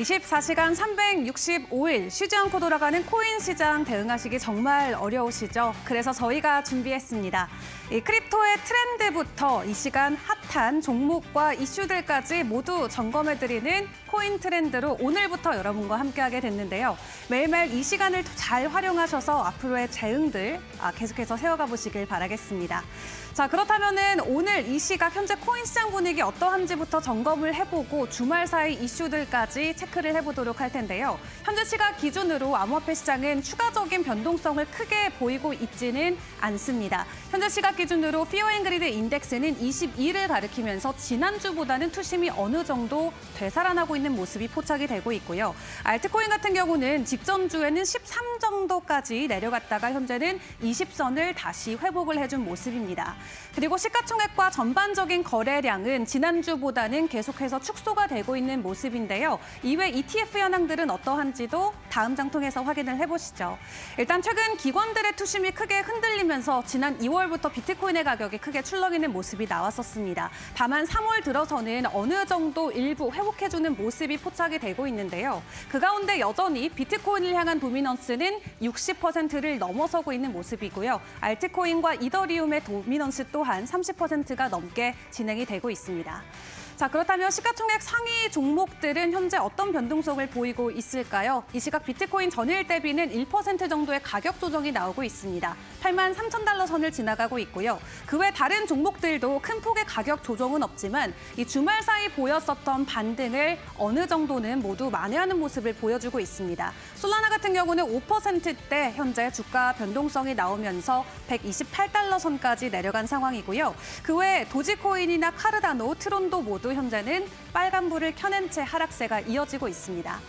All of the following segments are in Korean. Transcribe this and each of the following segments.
24시간 365일 쉬지 않고 돌아가는 코인 시장 대응하시기 정말 어려우시죠? 그래서 저희가 준비했습니다. 이 크립토의 트렌드부터 이 시간 핫한 종목과 이슈들까지 모두 점검해드리는 코인 트렌드로 오늘부터 여러분과 함께하게 됐는데요. 매일매일 이 시간을 잘 활용하셔서 앞으로의 대응들 계속해서 세워가 보시길 바라겠습니다. 자, 그렇다면은 오늘 이 시각 현재 코인 시장 분위기 어떠한지부터 점검을 해보고 주말 사이 이슈들까지 체크를 해보도록 할 텐데요. 현재 시각 기준으로 암호화폐 시장은 추가적인 변동성을 크게 보이고 있지는 않습니다. 현재 시각 기준으로 피어앤그리드 인덱스는 22를 가리키면서 지난주보다는 투심이 어느 정도 되살아나고 있는 모습이 포착이 되고 있고요. 알트코인 같은 경우는 직전 주에는 13 정도까지 내려갔다가 현재는 20선을 다시 회복을 해준 모습입니다. 그리고 시가총액과 전반적인 거래량은 지난주보다는 계속해서 축소가 되고 있는 모습인데요. 이외 ETF 현황들은 어떠한지도 다음 장 통해서 확인을 해보시죠. 일단 최근 기관들의 투심이 크게 흔들리면서 지난 2월부터 비트코인의 가격이 크게 출렁이는 모습이 나왔었습니다. 다만 3월 들어서는 어느 정도 일부 회복해주는 모습이 포착이 되고 있는데요. 그 가운데 여전히 비트코인을 향한 도미넌스는 60%를 넘어서고 있는 모습이고요. 알트코인과 이더리움의 도미넌스 또한 30%가 넘게 진행이 되고 있습니다. 자, 그렇다면 시가총액 상위 종목들은 현재 어떤 변동성을 보이고 있을까요? 이 시각 비트코인 전일 대비는 1% 정도의 가격 조정이 나오고 있습니다. 83,000달러 선을 지나가고 있고요. 그 외 다른 종목들도 큰 폭의 가격 조정은 없지만 이 주말 사이 보였었던 반등을 어느 정도는 모두 만회하는 모습을 보여주고 있습니다. 솔라나 같은 경우는 5%대 현재 주가 변동성이 나오면서 128달러 선까지 내려간 상황이고요. 그 외 도지코인이나 카르다노, 트론도 모두 현재는 빨간불을 켜낸 채 하락세가 이어지고 있습니다.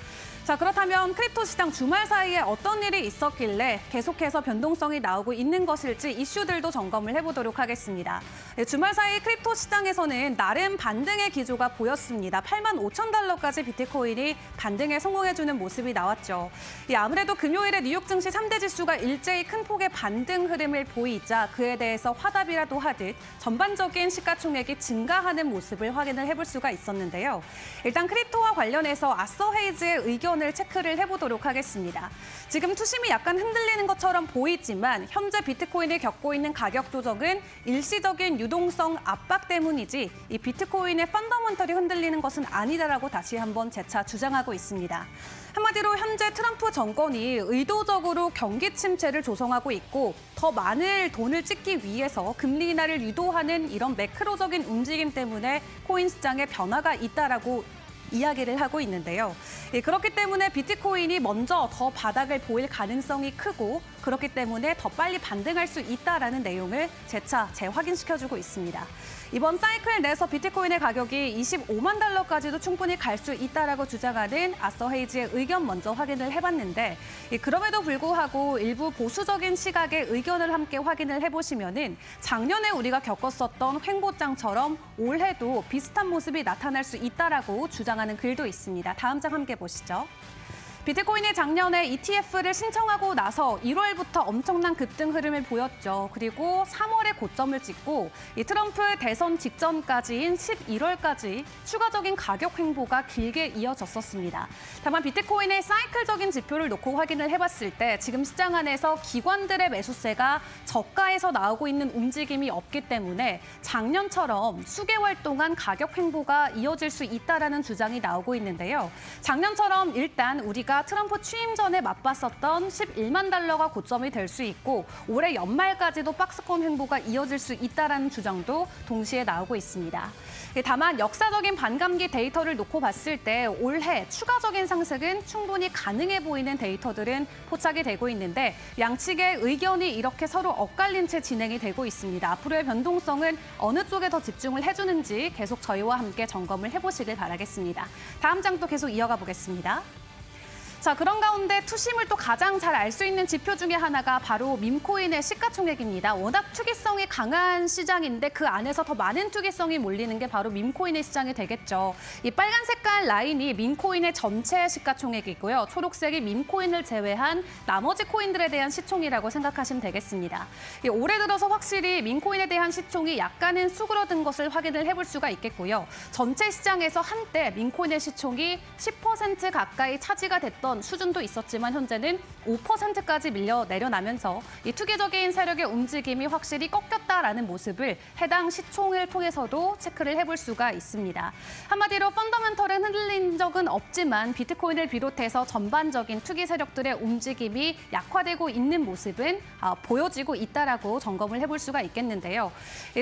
자, 그렇다면 크립토 시장 주말 사이에 어떤 일이 있었길래 계속해서 변동성이 나오고 있는 것일지 이슈들도 점검을 해보도록 하겠습니다. 주말 사이 크립토 시장에서는 나름 반등의 기조가 보였습니다. 85,000달러까지 비트코인이 반등에 성공해주는 모습이 나왔죠. 아무래도 금요일에 뉴욕 증시 3대 지수가 일제히 큰 폭의 반등 흐름을 보이자 그에 대해서 화답이라도 하듯 전반적인 시가총액이 증가하는 모습을 확인을 해볼 수가 있었는데요. 일단 크립토와 관련해서 아서 헤이즈의 의견을 체크를 해보도록 하겠습니다. 지금 투심이 약간 흔들리는 것처럼 보이지만 현재 비트코인이 겪고 있는 가격 조정은 일시적인 유동성 압박 때문이지 이 비트코인의 펀더먼털이 흔들리는 것은 아니다라고 다시 한번 재차 주장하고 있습니다. 한마디로 현재 트럼프 정권이 의도적으로 경기 침체를 조성하고 있고 더 많은 돈을 찍기 위해서 금리 인하를 유도하는 이런 매크로적인 움직임 때문에 코인 시장에 변화가 있다라고 이야기를 하고 있는데요. 그렇기 때문에 비트코인이 먼저 더 바닥을 보일 가능성이 크고 그렇기 때문에 더 빨리 반등할 수 있다라는 내용을 재차 재확인시켜주고 있습니다. 이번 사이클 내에서 비트코인의 가격이 25만 달러까지도 충분히 갈 수 있다라고 주장하는 아서 헤이즈의 의견 먼저 확인을 해봤는데 그럼에도 불구하고 일부 보수적인 시각의 의견을 함께 확인을 해보시면은 작년에 우리가 겪었었던 횡보장처럼 올해도 비슷한 모습이 나타날 수 있다라고 주장하는 글도 있습니다. 다음 장 함께 보시죠. 비트코인이 작년에 ETF를 신청하고 나서 1월부터 엄청난 급등 흐름을 보였죠. 그리고 3월에 고점을 찍고 이 트럼프 대선 직전까지인 11월까지 추가적인 가격 횡보가 길게 이어졌었습니다. 다만 비트코인의 사이클적인 지표를 놓고 확인을 해봤을 때 지금 시장 안에서 기관들의 매수세가 저가에서 나오고 있는 움직임이 없기 때문에 작년처럼 수개월 동안 가격 횡보가 이어질 수 있다라는 주장이 나오고 있는데요. 작년처럼 일단 우리가 트럼프 취임 전에 맛봤었던 11만 달러가 고점이 될 수 있고 올해 연말까지도 박스권 횡보가 이어질 수 있다라는 주장도 동시에 나오고 있습니다. 다만 역사적인 반감기 데이터를 놓고 봤을 때 올해 추가적인 상승은 충분히 가능해 보이는 데이터들은 포착이 되고 있는데 양측의 의견이 이렇게 서로 엇갈린 채 진행이 되고 있습니다. 앞으로의 변동성은 어느 쪽에 더 집중을 해주는지 계속 저희와 함께 점검을 해보시길 바라겠습니다. 다음 장도 계속 이어가 보겠습니다. 자, 그런 가운데 투심을 또 가장 잘 알 수 있는 지표 중에 하나가 바로 밈코인의 시가총액입니다. 워낙 투기성이 강한 시장인데 그 안에서 더 많은 투기성이 몰리는 게 바로 밈코인의 시장이 되겠죠. 이 빨간 색깔 라인이 밈코인의 전체 시가총액이고요. 초록색이 밈코인을 제외한 나머지 코인들에 대한 시총이라고 생각하시면 되겠습니다. 올해 들어서 확실히 밈코인에 대한 시총이 약간은 수그러든 것을 확인을 해볼 수가 있겠고요. 전체 시장에서 한때 밈코인의 시총이 10% 가까이 차지가 됐던 수준도 있었지만 현재는 5%까지 내려나면서 이 투기적인 세력의 움직임이 확실히 꺾였다라는 모습을 해당 시총을 통해서도 체크를 해볼 수가 있습니다. 한마디로 펀더멘털은 흔들린 적은 없지만 비트코인을 비롯해서 전반적인 투기 세력들의 움직임이 약화되고 있는 모습은 보여지고 있다라고 점검을 해볼 수가 있겠는데요.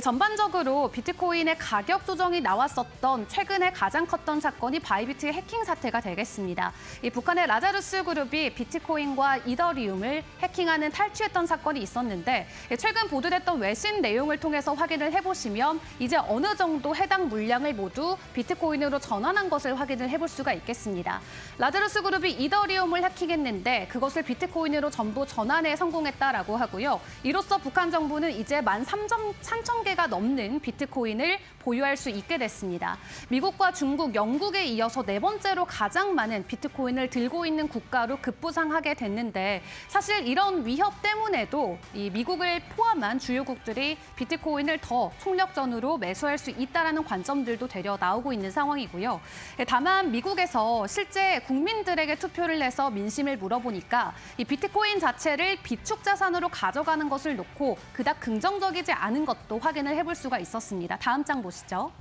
전반적으로 비트코인의 가격 조정이 나왔었던 최근에 가장 컸던 사건이 바이비트의 해킹 사태가 되겠습니다. 이 북한의 라자루스 그룹이 비트코인과 이더리움을 해킹하는 탈취했던 사건이 있었는데 최근 보도됐던 외신 내용을 통해서 확인을 해보시면 이제 어느 정도 해당 물량을 모두 비트코인으로 전환한 것을 확인을 해볼 수가 있겠습니다. 라자루스 그룹이 이더리움을 해킹했는데 그것을 비트코인으로 전부 전환에 성공했다라고 하고요. 이로써 북한 정부는 이제 13,000개가 넘는 비트코인을 보유할 수 있게 됐습니다. 미국과 중국, 영국에 이어서 네 번째로 가장 많은 비트코인을 들고 있는 국가로 급부상하게 됐는데 사실 이런 위협 때문에도 이 미국을 포함한 주요국들이 비트코인을 더 총력전으로 매수할 수 있다는 관점들도 되려 나오고 있는 상황이고요. 다만 미국에서 실제 국민들에게 투표를 해서 민심을 물어보니까 이 비트코인 자체를 비축 자산으로 가져가는 것을 놓고 그닥 긍정적이지 않은 것도 확인을 해볼 수가 있었습니다. 다음 장 보시죠.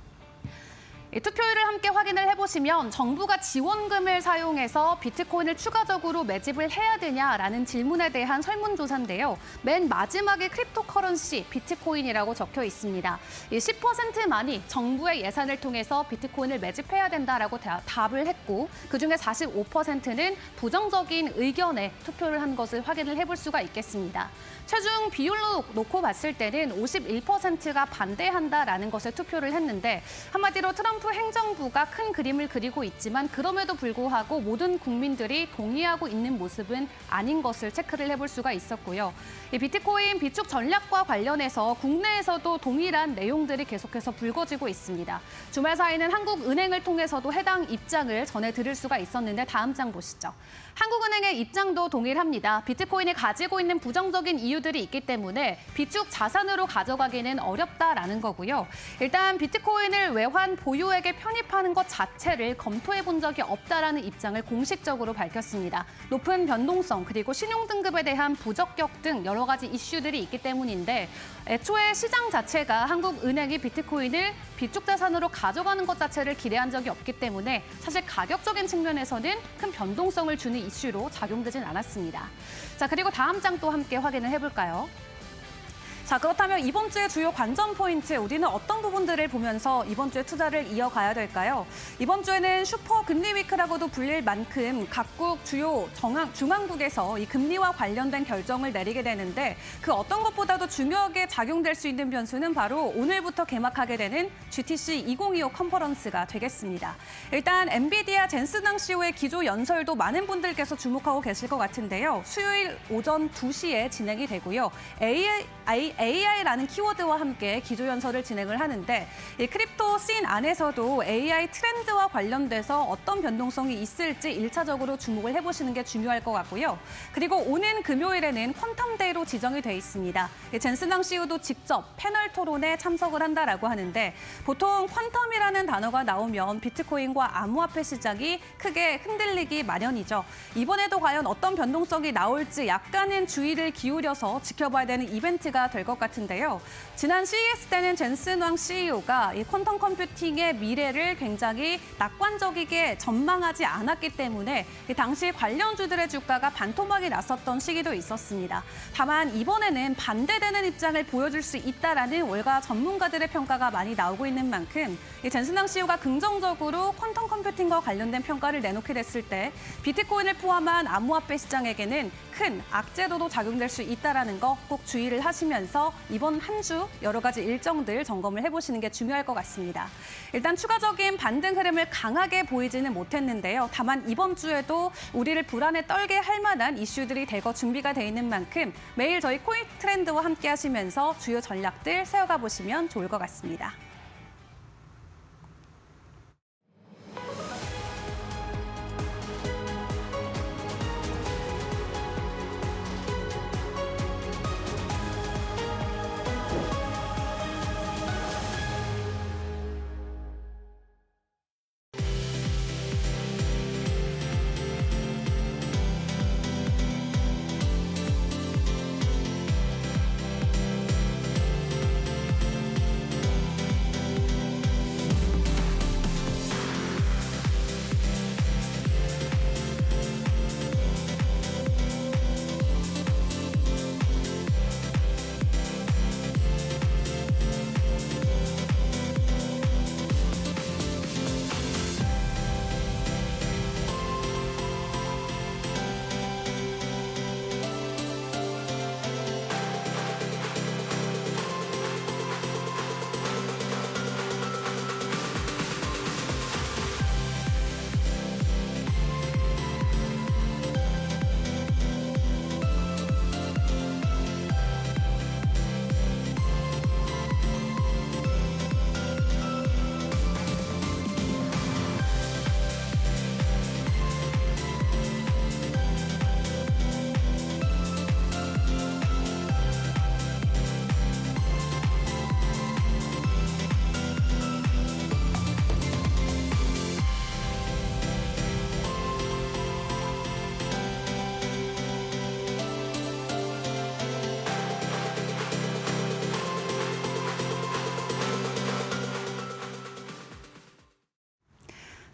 투표율을 함께 확인을 해보시면 정부가 지원금을 사용해서 비트코인을 추가적으로 매집을 해야 되냐라는 질문에 대한 설문조사인데요. 맨 마지막에 크립토커런시 비트코인이라고 적혀 있습니다. 10%만이 정부의 예산을 통해서 비트코인을 매집해야 된다라고 답을 했고 그중에 45%는 부정적인 의견에 투표를 한 것을 확인을 해볼 수가 있겠습니다. 최종 비율로 놓고 봤을 때는 51%가 반대한다라는 것에 투표를 했는데 한마디로 트럼프 행정부가 큰 그림을 그리고 있지만 그럼에도 불구하고 모든 국민들이 동의하고 있는 모습은 아닌 것을 체크를 해볼 수가 있었고요. 이 비트코인 비축 전략과 관련해서 국내에서도 동일한 내용들이 계속해서 불거지고 있습니다. 주말 사이는 한국은행을 통해서도 해당 입장을 전해드릴 수가 있었는데 다음 장 보시죠. 한국은행의 입장도 동일합니다. 비트코인이 가지고 있는 부정적인 이유들이 있기 때문에 비축 자산으로 가져가기는 어렵다라는 거고요. 일단 비트코인을 외환 보유액에 편입하는 것 자체를 검토해 본 적이 없다라는 입장을 공식적으로 밝혔습니다. 높은 변동성 그리고 신용 등급에 대한 부적격 등 여러 가지 이슈들이 있기 때문인데 애초에 시장 자체가 한국은행이 비트코인을 비축 자산으로 가져가는 것 자체를 기대한 적이 없기 때문에 사실 가격적인 측면에서는 큰 변동성을 주는 이슈로 작용되진 않았습니다. 자, 그리고 다음 장 또 함께 확인을 해볼까요? 자, 그렇다면 이번 주의 주요 관전 포인트, 우리는 어떤 부분들을 보면서 이번 주에 투자를 이어가야 될까요? 이번 주에는 슈퍼 금리 위크라고도 불릴 만큼 각국 주요 중앙국에서 이 금리와 관련된 결정을 내리게 되는데 그 어떤 것보다도 중요하게 작용될 수 있는 변수는 바로 오늘부터 개막하게 되는 GTC 2025 컨퍼런스가 되겠습니다. 일단 엔비디아 젠슨항 CEO의 기조 연설도 많은 분들께서 주목하고 계실 것 같은데요. 수요일 오전 2시에 진행이 되고요. AI라는 키워드와 함께 기조연설을 진행을 하는데 이 크립토 씬 안에서도 AI 트렌드와 관련돼서 어떤 변동성이 있을지 1차적으로 주목을 해보시는 게 중요할 것 같고요. 그리고 오는 금요일에는 퀀텀데이로 지정이 돼 있습니다. 젠슨항 CEO도 직접 패널 토론에 참석을 한다라고 하는데 보통 퀀텀이라는 단어가 나오면 비트코인과 암호화폐 시장이 크게 흔들리기 마련이죠. 이번에도 과연 어떤 변동성이 나올지 약간은 주의를 기울여서 지켜봐야 되는 이벤트가 될 것 같은데요. 지난 CES 때는 젠슨황 CEO가 이 퀀텀 컴퓨팅의 미래를 굉장히 낙관적이게 전망하지 않았기 때문에 당시 관련주들의 주가가 반토막이 났었던 시기도 있었습니다. 다만 이번에는 반대되는 입장을 보여줄 수 있다라는 월가 전문가들의 평가가 많이 나오고 있는 만큼 이 젠슨황 CEO가 긍정적으로 퀀텀 컴퓨팅과 관련된 평가를 내놓게 됐을 때 비트코인을 포함한 암호화폐 시장에게는 큰 악재로도 작용될 수 있다라는 거 꼭 주의를 하시면서 보시면서 이번 한 주 여러 가지 일정들 점검을 해보시는 게 중요할 것 같습니다. 일단 추가적인 반등 흐름을 강하게 보이지는 못했는데요. 다만 이번 주에도 우리를 불안에 떨게 할 만한 이슈들이 대거 준비가 돼 있는 만큼 매일 저희 코인 트렌드와 함께 하시면서 주요 전략들 세워가 보시면 좋을 것 같습니다.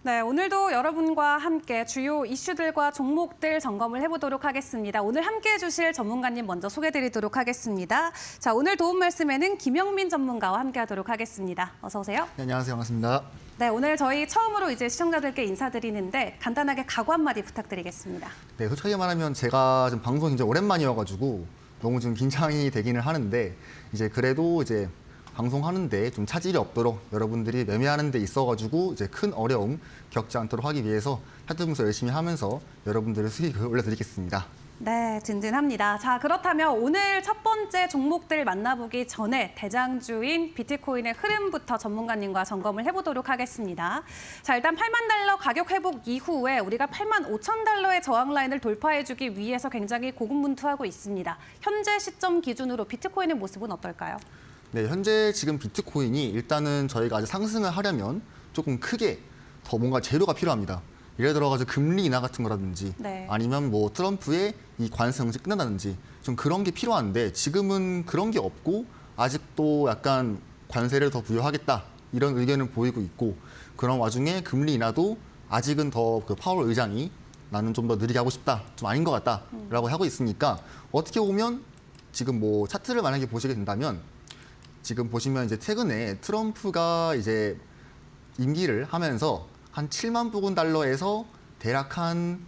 네, 오늘도 여러분과 함께 주요 이슈들과 종목들 점검을 해보도록 하겠습니다. 오늘 함께 해주실 전문가님 먼저 소개드리도록 하겠습니다. 자, 오늘 도움 말씀에는 김영민 전문가와 함께하도록 하겠습니다. 어서 오세요. 네, 안녕하세요. 반갑습니다. 네, 오늘 저희 처음으로 이제 시청자들께 인사드리는데 간단하게 각오 한마디 부탁드리겠습니다. 네, 솔직하게 말하면 제가 좀 방송 이제 오랜만이어가지고 너무 좀 긴장이 되기는 하는데 이제 그래도 이제 방송하는데 좀 차질이 없도록 여러분들이 매매하는 데 있어가지고 이제 큰 어려움 겪지 않도록 하기 위해서 차트 분석 열심히 하면서 여러분들의 수익을 올려드리겠습니다. 네, 든든합니다. 자, 그렇다면 오늘 첫 번째 종목들 만나보기 전에 대장주인 비트코인의 흐름부터 전문가님과 점검을 해보도록 하겠습니다. 자, 일단 8만 달러 가격 회복 이후에 우리가 8만 5천 달러의 저항 라인을 돌파해주기 위해서 굉장히 고군분투하고 있습니다. 현재 시점 기준으로 비트코인의 모습은 어떨까요? 네, 현재 지금 비트코인이 일단은 저희가 아직 상승을 하려면 조금 크게 더 뭔가 재료가 필요합니다. 예를 들어가지고 금리 인하 같은 거라든지 네. 아니면 뭐 트럼프의 이 관세 정책 끝난다든지 좀 그런 게 필요한데 지금은 그런 게 없고 아직도 약간 관세를 더 부여하겠다 이런 의견을 보이고 있고 그런 와중에 금리 인하도 아직은 더 그 파월 의장이 나는 좀 더 느리게 하고 싶다 좀 아닌 것 같다라고 하고 있으니까 어떻게 보면 지금 뭐 차트를 만약에 보시게 된다면 지금 보시면 이제 최근에 트럼프가 이제 임기를 하면서 한 7만 부근 달러에서 대략 한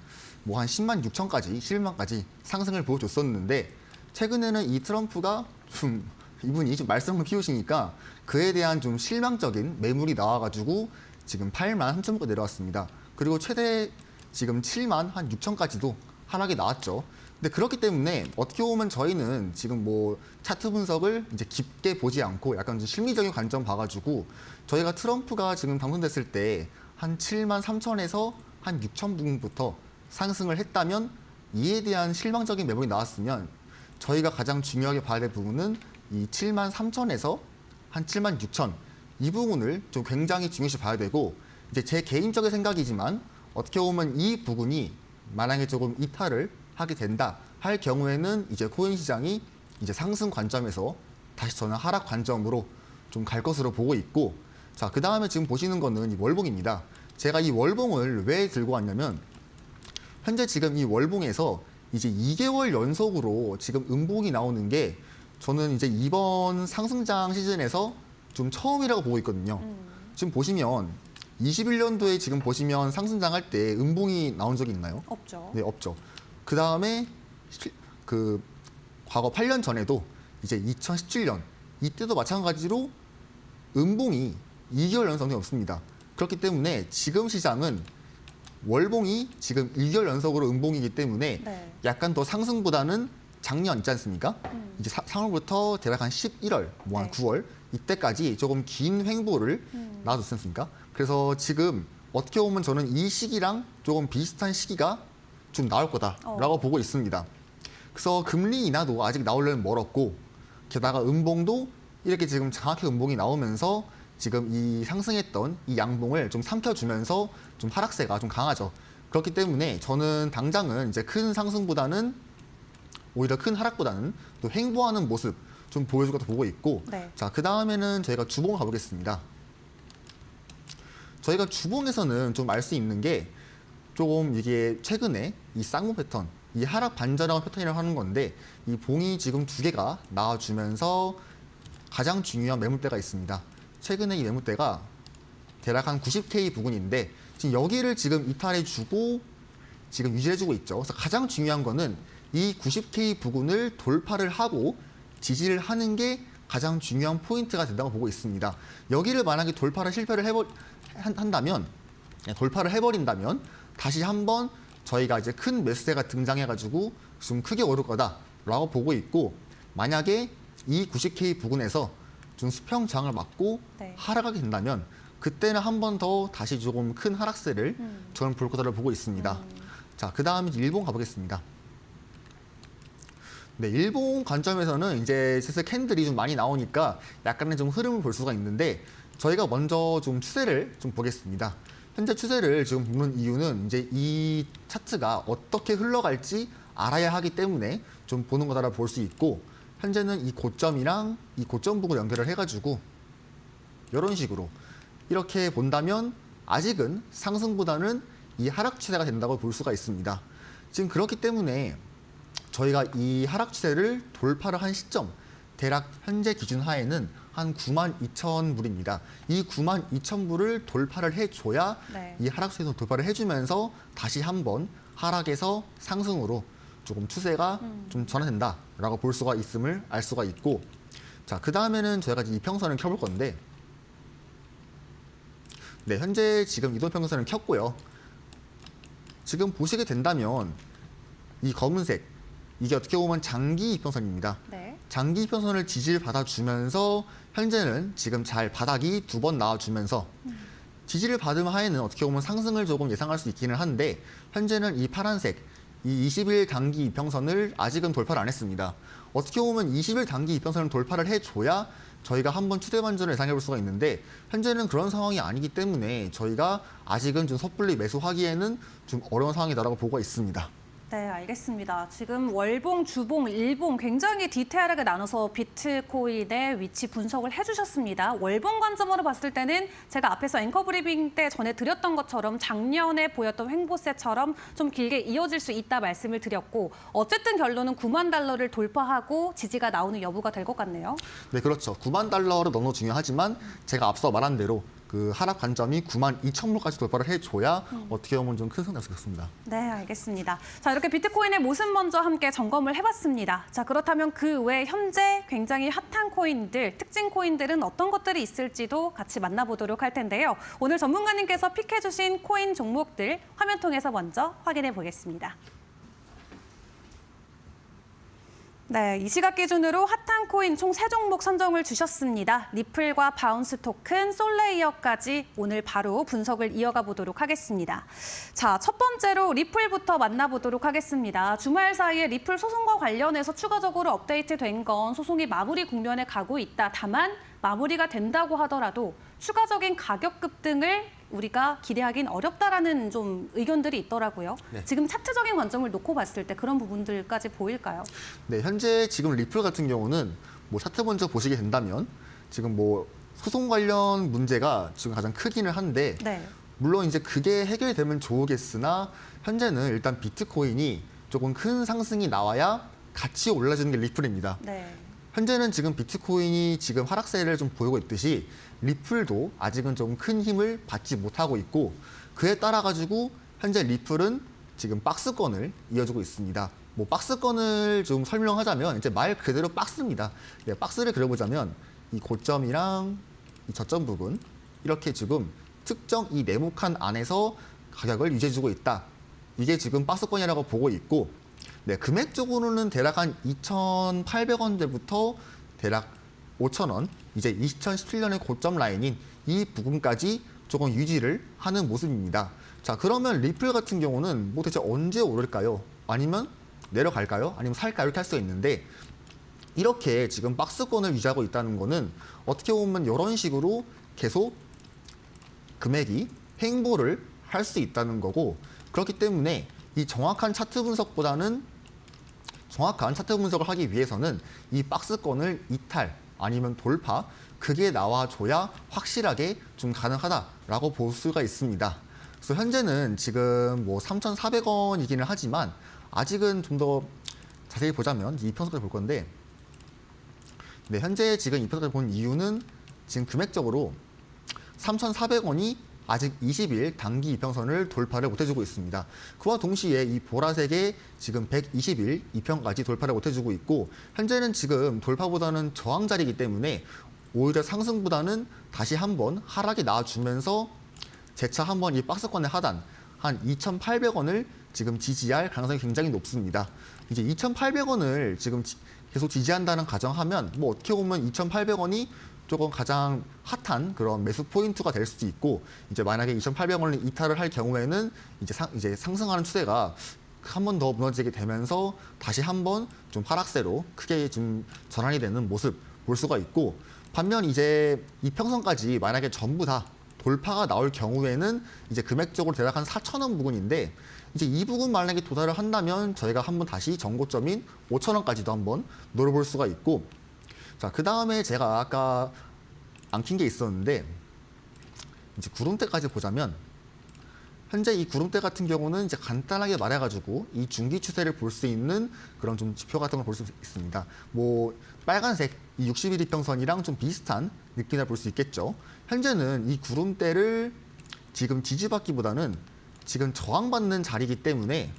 10만 6천까지, 11만까지 상승을 보여줬었는데 최근에는 이 트럼프가 좀 이분이 좀 말썽을 피우시니까 그에 대한 좀 실망적인 매물이 나와가지고 지금 8만 3천부터 내려왔습니다. 그리고 최대 지금 7만 한 6천까지도 하락이 나왔죠. 근데 그렇기 때문에 어떻게 보면 저희는 지금 뭐 차트 분석을 이제 깊게 보지 않고 약간 좀 심리적인 관점 봐가지고 저희가 트럼프가 지금 당선됐을 때 한 7만 3천에서 한 6천 부근부터 상승을 했다면 이에 대한 실망적인 매물이 나왔으면 저희가 가장 중요하게 봐야 될 부분은 이 7만 3천에서 한 7만 6천 이 부분을 좀 굉장히 중요시 봐야 되고 이제 제 개인적인 생각이지만 어떻게 보면 이 부분이 만약에 조금 이탈을 하게 된다 할 경우에는 이제 코인 시장이 이제 상승 관점에서 다시 저는 하락 관점으로 좀 갈 것으로 보고 있고 자, 그 다음에 지금 보시는 거는 이 월봉입니다. 제가 이 월봉을 왜 들고 왔냐면 현재 지금 이 월봉에서 이제 2개월 연속으로 지금 음봉이 나오는 게 저는 이제 이번 상승장 시즌에서 좀 처음이라고 보고 있거든요. 지금 보시면 21년도에 지금 보시면 상승장 할 때 음봉이 나온 적이 있나요? 없죠. 네, 없죠. 그 다음에 그 과거 8년 전에도 이제 2017년 이때도 마찬가지로 음봉이 2개월 연속이 없습니다. 그렇기 때문에 지금 시장은 월봉이 지금 2개월 연속으로 음봉이기 때문에 네. 약간 더 상승보다는 작년 있지 않습니까? 이제 3월부터 대략 한 11월, 뭐 한 네. 9월 이때까지 조금 긴 횡보를 나와줬지 않습니까? 그래서 지금 어떻게 보면 저는 이 시기랑 조금 비슷한 시기가 좀 나올 거다라고 보고 있습니다. 그래서 금리 인하도 아직 나오려면 멀었고 게다가 음봉도 이렇게 지금 정확히 음봉이 나오면서 지금 이 상승했던 이 양봉을 좀 삼켜주면서 좀 하락세가 좀 강하죠. 그렇기 때문에 저는 당장은 이제 큰 상승보다는 오히려 큰 하락보다는 또 횡보하는 모습 좀 보여줄 것도 보고 있고 네. 자, 그 다음에는 저희가 주봉을 가보겠습니다. 저희가 주봉에서는 좀 알 수 있는 게 조금 이게 최근에 이 쌍봉 패턴, 이 하락 반전형 패턴이라고 하는 건데 이 봉이 지금 두 개가 나와주면서 가장 중요한 매물대가 있습니다. 최근에 이 매물대가 대략 한 90K 부근인데 지금 여기를 지금 이탈해주고 지금 유지해주고 있죠. 그래서 가장 중요한 거는 이 90K 부근을 돌파를 하고 지지를 하는 게 가장 중요한 포인트가 된다고 보고 있습니다. 여기를 만약에 돌파를 실패를 한다면, 돌파를 해버린다면 다시 한번 저희가 이제 큰 매수세가 등장해가지고 좀 크게 오를 거다라고 보고 있고 만약에 이 90K 부근에서 좀 수평 저항을 맞고 네. 하락하게 된다면 그때는 한 번 더 다시 조금 큰 하락세를 저는 볼 거다라고 보고 있습니다. 자, 그 다음에 일본 가보겠습니다. 네, 일본 관점에서는 이제 슬슬 캔들이 좀 많이 나오니까 약간의 좀 흐름을 볼 수가 있는데 저희가 먼저 좀 추세를 좀 보겠습니다. 현재 추세를 지금 보는 이유는 이제 이 차트가 어떻게 흘러갈지 알아야 하기 때문에 좀 보는 거다라고 볼 수 있고 현재는 이 고점이랑 이 고점 부분 연결을 해가지고 이런 식으로 이렇게 본다면 아직은 상승보다는 이 하락 추세가 된다고 볼 수가 있습니다. 지금 그렇기 때문에 저희가 이 하락 추세를 돌파를 한 시점 대략 현재 기준 하에는 한 92,000불입니다. 이 92,000불을 돌파를 해줘야 네. 이 하락 추세에서 돌파를 해주면서 다시 한번 하락에서 상승으로 조금 추세가 좀 전환된다라고 볼 수가 있음을 알 수가 있고 자, 그 다음에는 저희가 이제 이평선을 켜볼 건데 네, 현재 지금 이동평선을 켰고요. 지금 보시게 된다면 이 검은색 이게 어떻게 보면 장기 이평선입니다. 네. 장기 이평선을 지지를 받아주면서 현재는 지금 잘 바닥이 두 번 나와주면서 지지를 받은 하에는 어떻게 보면 상승을 조금 예상할 수 있기는 한데 현재는 이 파란색 이 20일 단기 이평선을 아직은 돌파를 안 했습니다. 어떻게 보면 20일 단기 이평선을 돌파를 해줘야 저희가 한번 추세 반전을 예상해 볼 수가 있는데 현재는 그런 상황이 아니기 때문에 저희가 아직은 좀 섣불리 매수하기에는 좀 어려운 상황이다라고 보고 있습니다. 네, 알겠습니다. 지금 월봉, 주봉, 일봉 굉장히 디테일하게 나눠서 비트코인의 위치 분석을 해주셨습니다. 월봉 관점으로 봤을 때는 제가 앞에서 앵커 브리핑 때 전해드렸던 것처럼 작년에 보였던 횡보세처럼 좀 길게 이어질 수 있다 말씀을 드렸고 어쨌든 결론은 9만 달러를 돌파하고 지지가 나오는 여부가 될 것 같네요. 네, 그렇죠. 9만 달러는 너무 중요하지만 제가 앞서 말한 대로 그 하락 관점이 92,000불까지 돌파를 해줘야 어떻게 보면 좀 큰 성장할 수 있습니다. 네, 알겠습니다. 자, 이렇게 비트코인의 모습 먼저 함께 점검을 해봤습니다. 자, 그렇다면 그 외 현재 굉장히 핫한 코인들, 특징 코인들은 어떤 것들이 있을지도 같이 만나보도록 할 텐데요. 오늘 전문가님께서 픽해주신 코인 종목들 화면 통해서 먼저 확인해 보겠습니다. 네, 이 시각 기준으로 핫한 코인 총 3종목 선정을 주셨습니다. 리플과 바운스 토큰, 솔레이어까지 오늘 바로 분석을 이어가 보도록 하겠습니다. 자, 첫 번째로 리플부터 만나보도록 하겠습니다. 주말 사이에 리플 소송과 관련해서 추가적으로 업데이트된 건 소송이 마무리 국면에 가고 있다. 다만 마무리가 된다고 하더라도 추가적인 가격 급등을 우리가 기대하긴 어렵다라는 좀 의견들이 있더라고요. 네. 지금 차트적인 관점을 놓고 봤을 때 그런 부분들까지 보일까요? 네, 현재 지금 리플 같은 경우는 뭐 차트 먼저 보시게 된다면 지금 뭐 소송 관련 문제가 지금 가장 크기는 한데 네. 물론 이제 그게 해결되면 좋으겠으나 현재는 일단 비트코인이 조금 큰 상승이 나와야 같이 올라주는 게 리플입니다. 네. 현재는 지금 비트코인이 지금 하락세를 좀 보이고 있듯이 리플도 아직은 좀 큰 힘을 받지 못하고 있고 그에 따라 가지고 현재 리플은 지금 박스권을 이어주고 있습니다. 뭐 박스권을 좀 설명하자면 이제 말 그대로 박스입니다. 네, 박스를 그려보자면 이 고점이랑 이 저점 부분 이렇게 지금 특정 이 네모칸 안에서 가격을 유지해주고 있다. 이게 지금 박스권이라고 보고 있고, 네, 금액적으로는 대략 한 2,800원대부터 대략 5,000원, 이제 2017년의 고점 라인인 이 부분까지 조금 유지를 하는 모습입니다. 자, 그러면 리플 같은 경우는 뭐 대체 언제 오를까요? 아니면 내려갈까요? 아니면 살까요? 이렇게 할 수가 있는데, 이렇게 지금 박스권을 유지하고 있다는 거는 어떻게 보면 이런 식으로 계속 금액이 횡보를 할 수 있다는 거고, 그렇기 때문에 이 정확한 차트 분석보다는 정확한 차트 분석을 하기 위해서는 이 박스권을 이탈 아니면 돌파, 그게 나와줘야 확실하게 좀 가능하다라고 볼 수가 있습니다. 그래서 현재는 지금 뭐 3,400원이기는 하지만 아직은 좀 더 자세히 보자면 이 이평선까지 볼 건데, 네, 현재 지금 이평선까지 본 이유는 지금 금액적으로 3,400원이 아직 20일 단기 이평선을 돌파를 못해주고 있습니다. 그와 동시에 이 보라색의 지금 120일 이평까지 돌파를 못해주고 있고, 현재는 지금 돌파보다는 저항 자리이기 때문에 오히려 상승보다는 다시 한번 하락이 나와주면서 재차 한번 이 박스권의 하단 한 2,800원을 지금 지지할 가능성이 굉장히 높습니다. 이제 2,800원을 지금 계속 지지한다는 가정하면 뭐 어떻게 보면 2,800원이 조금 가장 핫한 그런 매수 포인트가 될 수도 있고, 이제 만약에 2,800원을 이탈을 할 경우에는 이제 상승하는 추세가 한 번 더 무너지게 되면서 다시 한번 좀 하락세로 크게 좀 전환이 되는 모습 볼 수가 있고, 반면 이제 이평선까지 만약에 전부 다 돌파가 나올 경우에는 이제 금액적으로 대략 한 4,000원 부근인데, 이제 이 부분 만약에 도달을 한다면 저희가 한번 다시 전고점인 5,000원까지도 한번 노려볼 수가 있고, 자, 그 다음에 제가 아까 안 킨 게 있었는데, 이제 구름대까지 보자면, 현재 이 구름대 같은 경우는 이제 간단하게 말해가지고 이 중기 추세를 볼 수 있는 그런 좀 지표 같은 걸 볼 수 있습니다. 뭐 빨간색 이 60일 이평선이랑 좀 비슷한 느낌을 볼 수 있겠죠. 현재는 이 구름대를 지금 지지받기보다는 지금 저항받는 자리이기 때문에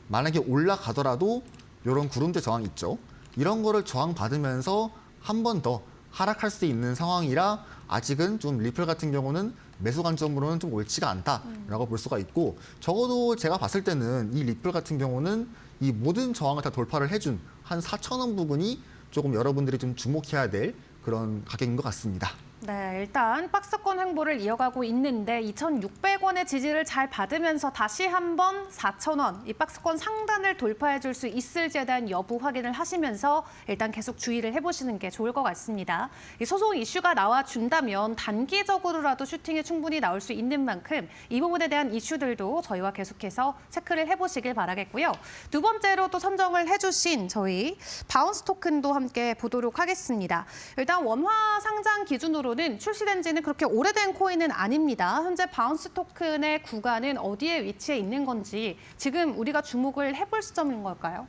만약에 올라가더라도 이런 구름대 저항 있죠. 이런 거를 저항받으면서 한 번 더 하락할 수 있는 상황이라 아직은 좀 리플 같은 경우는 매수 관점으로는 좀 옳지가 않다라고 볼 수가 있고, 적어도 제가 봤을 때는 이 리플 같은 경우는 이 모든 저항을 다 돌파를 해준 한 4,000원 부분이 조금 여러분들이 좀 주목해야 될 그런 가격인 것 같습니다. 네, 일단 박스권 횡보를 이어가고 있는데 2,600원의 지지를 잘 받으면서 다시 한번 4,000원, 이 박스권 상단을 돌파해 줄 수 있을지에 대한 여부 확인을 하시면서 일단 계속 주의를 해보시는 게 좋을 것 같습니다. 이 소송 이슈가 나와준다면 단기적으로라도 슈팅이 충분히 나올 수 있는 만큼 이 부분에 대한 이슈들도 저희와 계속해서 체크를 해보시길 바라겠고요. 두 번째로 또 선정을 해주신 저희 바운스 토큰도 함께 보도록 하겠습니다. 일단 원화 상장 기준으로 출시된 지는 그렇게 오래된 코인은 아닙니다. 현재 바운스 토큰의 구간은 어디에 위치해 있는 건지 지금 우리가 주목을 해볼 시점인 걸까요?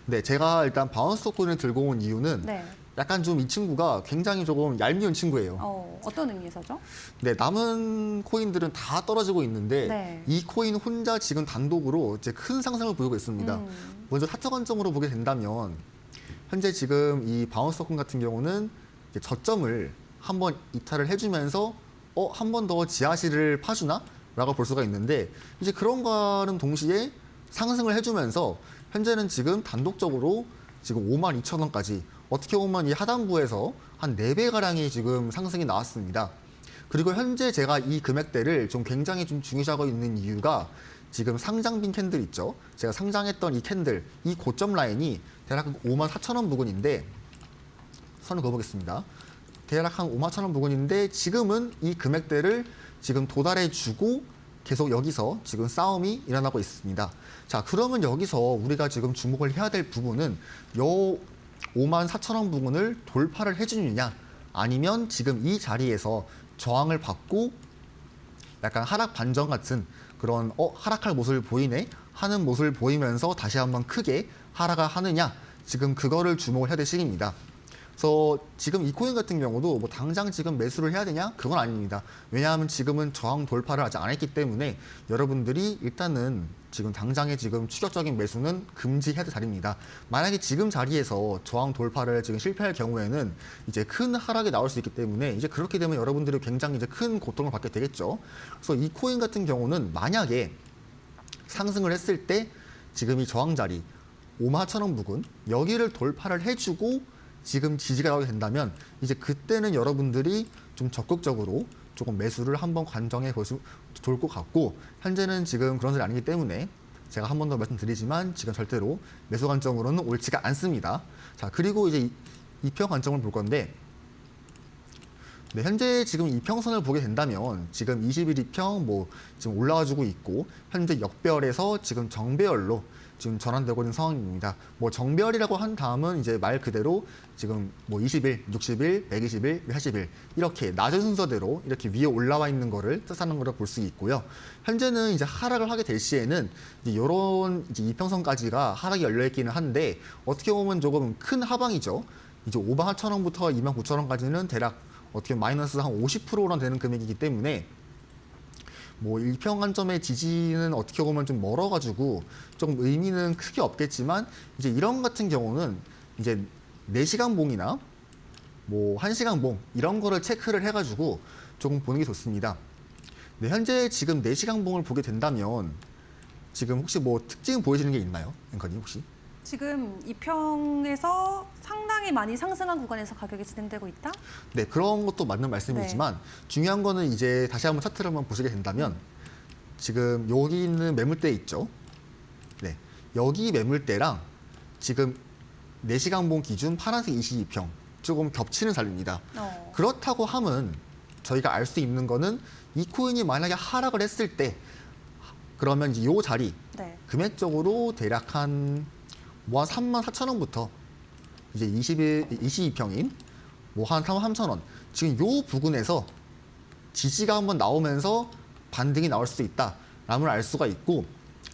네, 제가 일단 바운스 토큰을 들고 온 이유는 네. 약간 좀 이 친구가 굉장히 조금 얄미운 친구예요. 어떤 의미에서죠? 네, 남은 코인들은 다 떨어지고 있는데 네. 이 코인 혼자 지금 단독으로 이제 큰 상승을 보이고 있습니다. 먼저 차트 관점으로 보게 된다면 현재 지금 이 바운스 토큰 같은 경우는 이제 저점을 한번 이탈을 해주면서 한 번 더 지하실을 파주나? 라고 볼 수가 있는데, 이제 그런 거는 동시에 상승을 해주면서 현재는 지금 단독적으로 지금 52,000원까지 어떻게 보면 이 하단부에서 한 4배가량이 지금 상승이 나왔습니다. 그리고 현재 제가 이 금액대를 좀 굉장히 좀 중요시하고 있는 이유가 지금 상장빈 캔들 있죠. 제가 상장했던 이 캔들, 이 고점 라인이 대략 54,000원 부근인데, 선을 그어보겠습니다. 대략 한 51,000원 부근인데 지금은 이 금액대를 지금 도달해주고 계속 여기서 지금 싸움이 일어나고 있습니다. 자, 그러면 여기서 우리가 지금 주목을 해야 될 부분은 요 54,000원 부근을 돌파를 해주느냐, 아니면 지금 이 자리에서 저항을 받고 약간 하락 반전 같은 그런 하락할 모습을 보이네 하는 모습을 보이면서 다시 한번 크게 하락을 하느냐, 지금 그거를 주목을 해야 될 시기입니다. 그래서 지금 이 코인 같은 경우도 뭐 당장 지금 매수를 해야 되냐? 그건 아닙니다. 왜냐하면 지금은 저항 돌파를 아직 안 했기 때문에 여러분들이 일단은 지금 당장의 지금 추격적인 매수는 금지해야 될 자리입니다. 만약에 지금 자리에서 저항 돌파를 지금 실패할 경우에는 이제 큰 하락이 나올 수 있기 때문에 이제 그렇게 되면 여러분들이 굉장히 이제 큰 고통을 받게 되겠죠. 그래서 이 코인 같은 경우는 만약에 상승을 했을 때 지금 이 저항 자리 54,000원 부근 여기를 돌파를 해주고 지금 지지가 나오게 된다면 이제 그때는 여러분들이 좀 적극적으로 조금 매수를 한번 관정해 볼 수 좋을 것 같고, 현재는 지금 그런 자리 아니기 때문에 제가 한 번 더 말씀드리지만 지금 절대로 매수 관점으로는 옳지가 않습니다. 자, 그리고 이제 이평 관점을 볼 건데, 네, 현재 지금 이평선을 보게 된다면 지금 20일 이평 뭐 지금 올라와주고 있고, 현재 역배열에서 지금 정배열로 지금 전환되고 있는 상황입니다. 뭐 정배열이라고 한 다음은 이제 말 그대로 지금 뭐 20일, 60일, 120일, 80일 이렇게 낮은 순서대로 이렇게 위에 올라와 있는 거를 뜻하는 거를 볼 수 있고요. 현재는 이제 하락을 하게 될 시에는 이제 이런 이제 이평선까지가 하락이 열려 있기는 한데 어떻게 보면 조금 큰 하방이죠. 이제 54,000원부터 29,000원까지는 대략 어떻게 보면 마이너스 한 50%나 되는 금액이기 때문에 뭐 일평 관점의 지지는 어떻게 보면 좀 멀어가지고 조금 의미는 크게 없겠지만 이제 이런 같은 경우는 이제 4시간 봉이나 뭐 1시간 봉 이런 거를 체크를 해가지고 조금 보는 게 좋습니다. 네, 현재 지금 4시간 봉을 보게 된다면 지금 혹시 뭐 특징 보여지는 게 있나요? 앵커님 혹시? 지금 이평에서 상당히 많이 상승한 구간에서 가격이 진행되고 있다? 네, 그런 것도 맞는 말씀이지만 중요한 거는 이제 다시 한번 차트를 한번 보시게 된다면 지금 여기 있는 매물대 있죠? 네, 여기 매물대랑 지금 4시간 봉 기준 파란색 22평 조금 겹치는 자리입니다. 그렇다고 함은 저희가 알 수 있는 거는 이 코인이 만약에 하락을 했을 때 그러면 이제 요 자리 금액적으로 대략 한 34,000원부터 이제 22평인 뭐 한 33,000원 지금 요 부근에서 지지가 한번 나오면서 반등이 나올 수도 있다라는 알 수가 있고,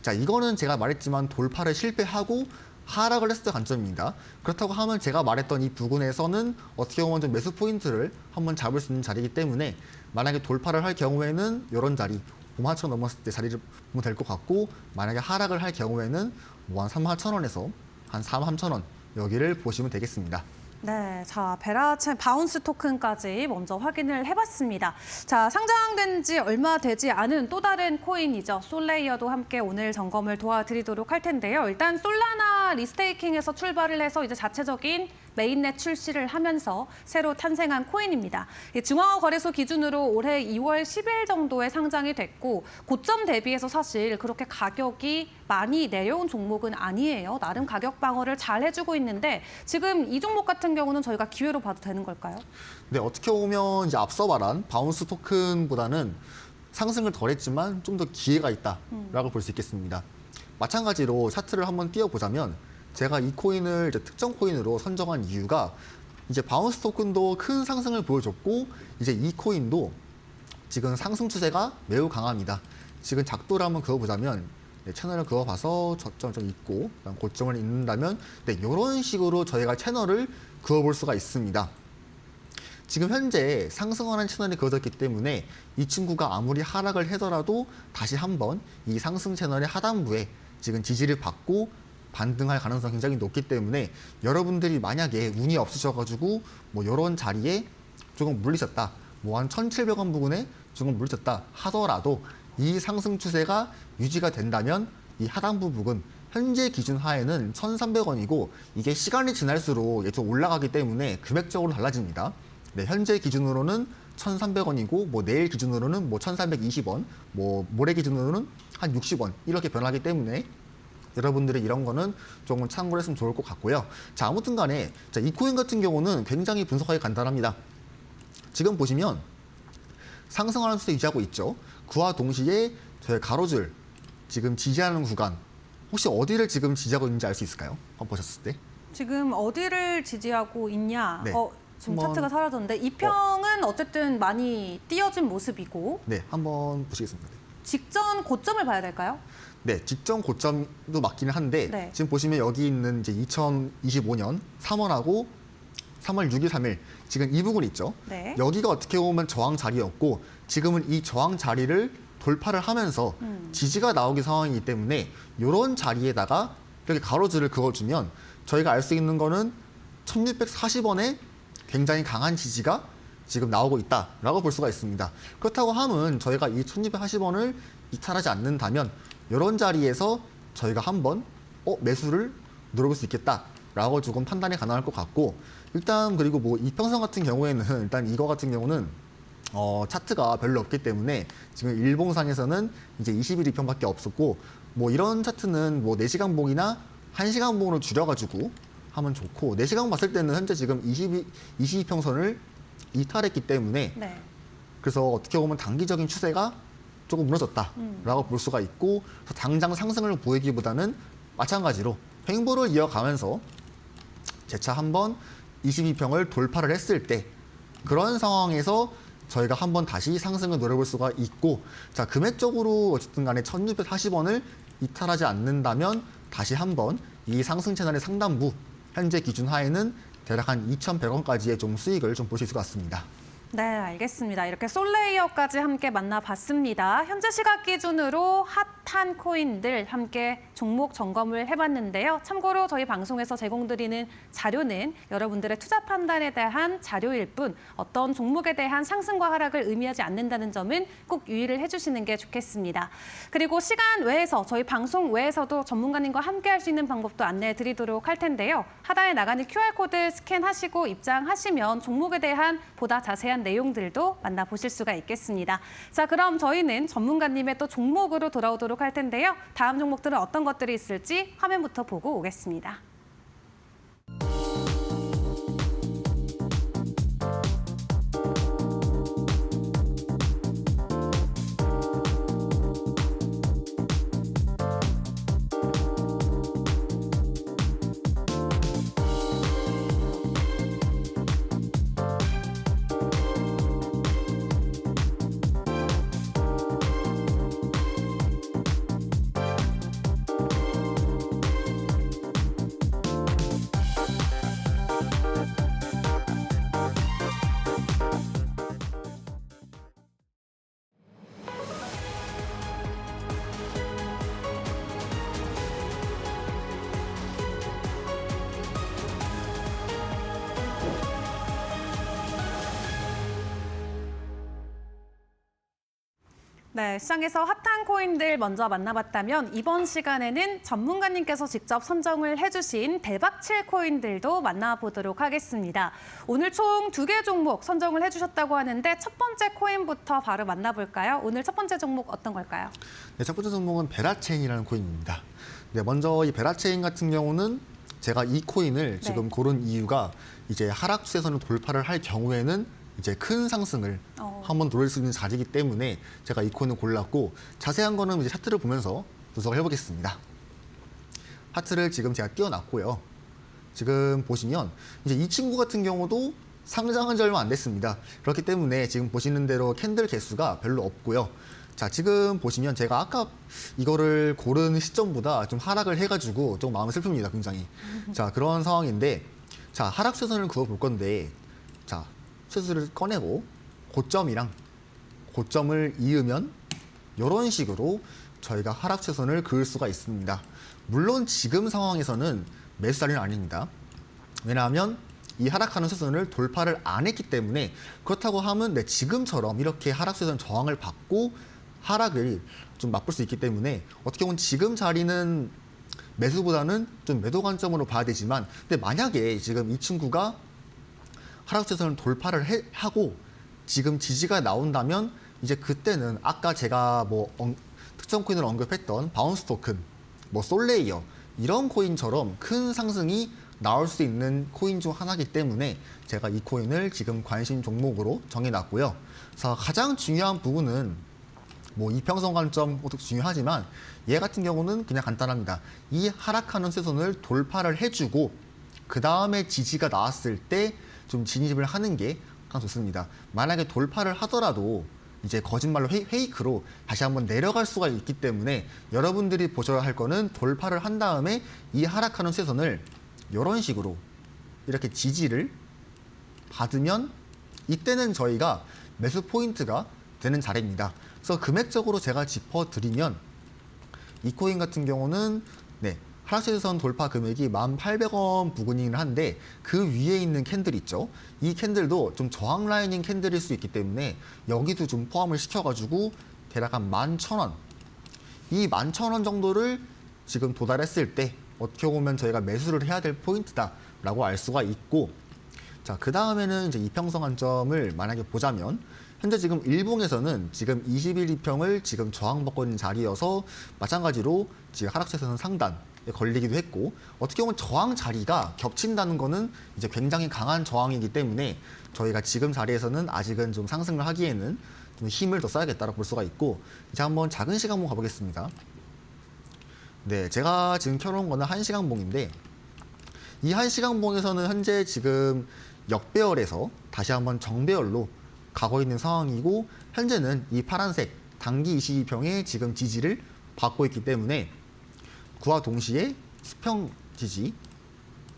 자 이거는 제가 말했지만 돌파를 실패하고 하락을 했을 때 관점입니다. 그렇다고 하면 제가 말했던 이 부근에서는 어떻게 보면 좀 매수 포인트를 한번 잡을 수 있는 자리이기 때문에 만약에 돌파를 할 경우에는 이런 자리 51,000원 넘었을 때 자리를 보면 될 것 같고, 만약에 하락을 할 경우에는 뭐 한 34,000원에서 한 43,000원 여기를 보시면 되겠습니다. 네, 자 베라체 바운스 토큰까지 먼저 확인을 해봤습니다. 자 상장된 지 얼마 되지 않은 또 다른 코인이죠. 솔레이어도 함께 오늘 점검을 도와드리도록 할 텐데요. 일단 솔라나 리스테이킹에서 출발을 해서 이제 자체적인 메인넷 출시를 하면서 새로 탄생한 코인입니다. 중앙거래소 기준으로 올해 2월 10일 정도에 상장이 됐고 고점 대비해서 사실 그렇게 가격이 많이 내려온 종목은 아니에요. 나름 가격 방어를 잘 해주고 있는데 지금 이 종목 같은 경우는 저희가 기회로 봐도 되는 걸까요? 네, 어떻게 보면 이제 앞서 말한 바운스 토큰보다는 상승을 덜했지만 좀 더 기회가 있다라고 볼 수 있겠습니다. 마찬가지로 차트를 한번 띄워보자면 제가 이 코인을 이제 특정 코인으로 선정한 이유가 이제 바운스 토큰도 큰 상승을 보여줬고 이제 이 코인도 지금 상승 추세가 매우 강합니다. 지금 작도를 한번 그어보자면 네, 채널을 그어봐서 저점 좀 있고 고점을 잇는다면 네, 이런 식으로 저희가 채널을 그어볼 수가 있습니다. 지금 현재 상승하는 채널이 그어졌기 때문에 이 친구가 아무리 하락을 하더라도 다시 한번 이 상승 채널의 하단부에 지금 지지를 받고 반등할 가능성이 굉장히 높기 때문에 여러분들이 만약에 운이 없으셔가지고 뭐 이런 자리에 조금 물리셨다, 뭐 한 1,700원 부근에 조금 물리셨다 하더라도 이 상승 추세가 유지가 된다면 이 하단부 부근 현재 기준 하에는 1,300원이고 이게 시간이 지날수록 계속 올라가기 때문에 금액적으로 달라집니다. 네, 현재 기준으로는 1,300원이고 뭐 내일 기준으로는 뭐 1,320원, 뭐 모레 기준으로는 한 60원 이렇게 변하기 때문에 여러분들이 이런 거는 조금 참고를 했으면 좋을 것 같고요. 자, 아무튼 간에 자, 이 코인 같은 경우는 굉장히 분석하기 간단합니다. 지금 보시면 상승하는 추세 유지하고 있죠. 그와 동시에 저희 가로줄 지금 지지하는 구간 혹시 어디를 지금 지지하고 있는지 알 수 있을까요? 한번 보셨을 때. 지금 어디를 지지하고 있냐? 네. 지금 한번... 차트가 사라졌는데 이평은 어쨌든 많이 띄어진 모습이고 네, 한번 보시겠습니다. 직전 고점을 봐야 될까요? 네, 직전 고점도 맞기는 한데 지금 보시면 여기 있는 이제 2025년 3월하고 3월 6일, 3일 지금 이 부분 있죠. 네. 여기가 어떻게 보면 저항 자리였고 지금은 이 저항 자리를 돌파를 하면서 지지가 나오기 상황이기 때문에 이런 자리에다가 이렇게 가로줄을 그어주면 저희가 알 수 있는 거는 1640원에 굉장히 강한 지지가 지금 나오고 있다라고 볼 수가 있습니다. 그렇다고 하면 저희가 이 1640원을 이탈하지 않는다면 이런 자리에서 저희가 한번 매수를 누려볼 수 있겠다라고 조금 판단이 가능할 것 같고 일단 그리고 뭐 이평선 같은 경우에는 일단 이거 같은 경우는 차트가 별로 없기 때문에 지금 일봉상에서는 이제 20일 이평밖에 없었고 뭐 이런 차트는 뭐 4시간 봉이나 1시간 봉으로 줄여가지고 하면 좋고 4시간 봤을 때는 현재 지금 22평선을 이탈했기 때문에 네. 그래서 어떻게 보면 단기적인 추세가 조금 무너졌다라고 볼 수가 있고 그래서 당장 상승을 보이기보다는 마찬가지로 횡보를 이어가면서 재차 한번 22평을 돌파를 했을 때 그런 상황에서 저희가 한번 다시 상승을 노려볼 수가 있고 자 금액적으로 어쨌든 간에 1640원을 이탈하지 않는다면 다시 한번 이 상승 채널의 상단부 현재 기준 하에는 대략 한 2,100원까지의 좀 수익을 좀 보실 수가 있습니다. 네, 알겠습니다. 이렇게 솔레이어까지 함께 만나봤습니다. 현재 시각 기준으로 핫한 코인들 함께 종목 점검을 해봤는데요. 참고로 저희 방송에서 제공드리는 자료는 여러분들의 투자 판단에 대한 자료일 뿐 어떤 종목에 대한 상승과 하락을 의미하지 않는다는 점은 꼭 유의를 해주시는 게 좋겠습니다. 그리고 시간 외에서 저희 방송 외에서도 전문가님과 함께 할 수 있는 방법도 안내해 드리도록 할 텐데요. 하단에 나가는 QR코드 스캔하시고 입장하시면 종목에 대한 보다 자세한 내용들도 만나보실 수가 있겠습니다. 자, 그럼 저희는 전문가님의 또 종목으로 돌아오도록 할 텐데요. 다음 종목들은 어떤 것들이 있을지 화면부터 보고 오겠습니다. 네, 시장에서 핫한 코인들 먼저 만나봤다면 이번 시간에는 전문가님께서 직접 선정을 해주신 대박칠 코인들도 만나보도록 하겠습니다. 오늘 총 2개 종목 선정을 해주셨다고 하는데 첫 번째 코인부터 바로 만나볼까요? 오늘 첫 번째 종목 어떤 걸까요? 네, 첫 번째 종목은 베라체인이라는 코인입니다. 네, 먼저 이 베라체인 같은 경우는 제가 이 코인을 지금 고른 이유가 이제 하락 추세선을 돌파를 할 경우에는 이제 큰 상승을 한번 노릴 수 있는 자리이기 때문에 제가 이 코인을 골랐고 자세한 거는 이제 차트를 보면서 분석을 해보겠습니다. 차트를 지금 제가 띄워놨고요. 지금 보시면 이제 이 친구 같은 경우도 상장한 지 얼마 안 됐습니다. 그렇기 때문에 지금 보시는 대로 캔들 개수가 별로 없고요. 자, 지금 보시면 제가 아까 이거를 고른 시점보다 좀 하락을 해가지고 좀 마음이 슬픕니다, 굉장히. 자, 그런 상황인데, 자, 하락 추세선을 그어볼 건데, 자, 추세선을 꺼내고 고점이랑 고점을 이으면 이런 식으로 저희가 하락 추세선을 그을 수가 있습니다. 물론 지금 상황에서는 매수 자리는 아닙니다. 왜냐하면 이 하락하는 추세선을 돌파를 안 했기 때문에 그렇다고 하면 지금처럼 이렇게 하락 추세선 저항을 받고 하락을 좀 맛볼 수 있기 때문에 어떻게 보면 지금 자리는 매수보다는 좀 매도 관점으로 봐야 되지만 근데 만약에 지금 이 친구가 하락 추세선을 돌파를 하고 지금 지지가 나온다면 이제 그때는 아까 제가 뭐 특정 코인을 언급했던 바운스 토큰, 뭐 솔레이어 이런 코인처럼 큰 상승이 나올 수 있는 코인 중 하나이기 때문에 제가 이 코인을 지금 관심 종목으로 정해놨고요. 그래서 가장 중요한 부분은 뭐 이평선 관점도 중요하지만 얘 같은 경우는 그냥 간단합니다. 이 하락하는 쇠선을 돌파를 해주고 그 다음에 지지가 나왔을 때 좀 진입을 하는 게 가장 좋습니다. 만약에 돌파를 하더라도 이제 거짓말로 페이크로 다시 한번 내려갈 수가 있기 때문에 여러분들이 보셔야 할 거는 돌파를 한 다음에 이 하락하는 쇠선을 이런 식으로 이렇게 지지를 받으면 이때는 저희가 매수 포인트가 되는 자리입니다. 그래서 금액적으로 제가 짚어드리면 이 코인 같은 경우는 하락세선 돌파 금액이 1,800원 부근이긴 한데 그 위에 있는 캔들 있죠. 이 캔들도 좀 저항 라인인 캔들일 수 있기 때문에 여기도 좀 포함을 시켜가지고 대략 한 11,000원. 이 11,000원 정도를 지금 도달했을 때 어떻게 보면 저희가 매수를 해야 될 포인트다라고 알 수가 있고, 자, 그 다음에는 이제 이평선 관점을 만약에 보자면 현재 지금 일봉에서는 지금 20일 이평을 지금 저항받고 있는 자리여서 마찬가지로 지금 하락세선 상단에 걸리기도 했고, 어떻게 보면 저항 자리가 겹친다는 거는 이제 굉장히 강한 저항이기 때문에 저희가 지금 자리에서는 아직은 좀 상승을 하기에는 좀 힘을 더 써야겠다고 볼 수가 있고, 이제 한번 작은 시간 한번 가보겠습니다. 네, 제가 지금 켜놓은 거는 1시간 봉인데 이 1시간 봉에서는 현재 지금 역배열에서 다시 한번 정배열로 가고 있는 상황이고, 현재는 이 파란색 단기 22평의 지금 지지를 받고 있기 때문에 그와 동시에 수평 지지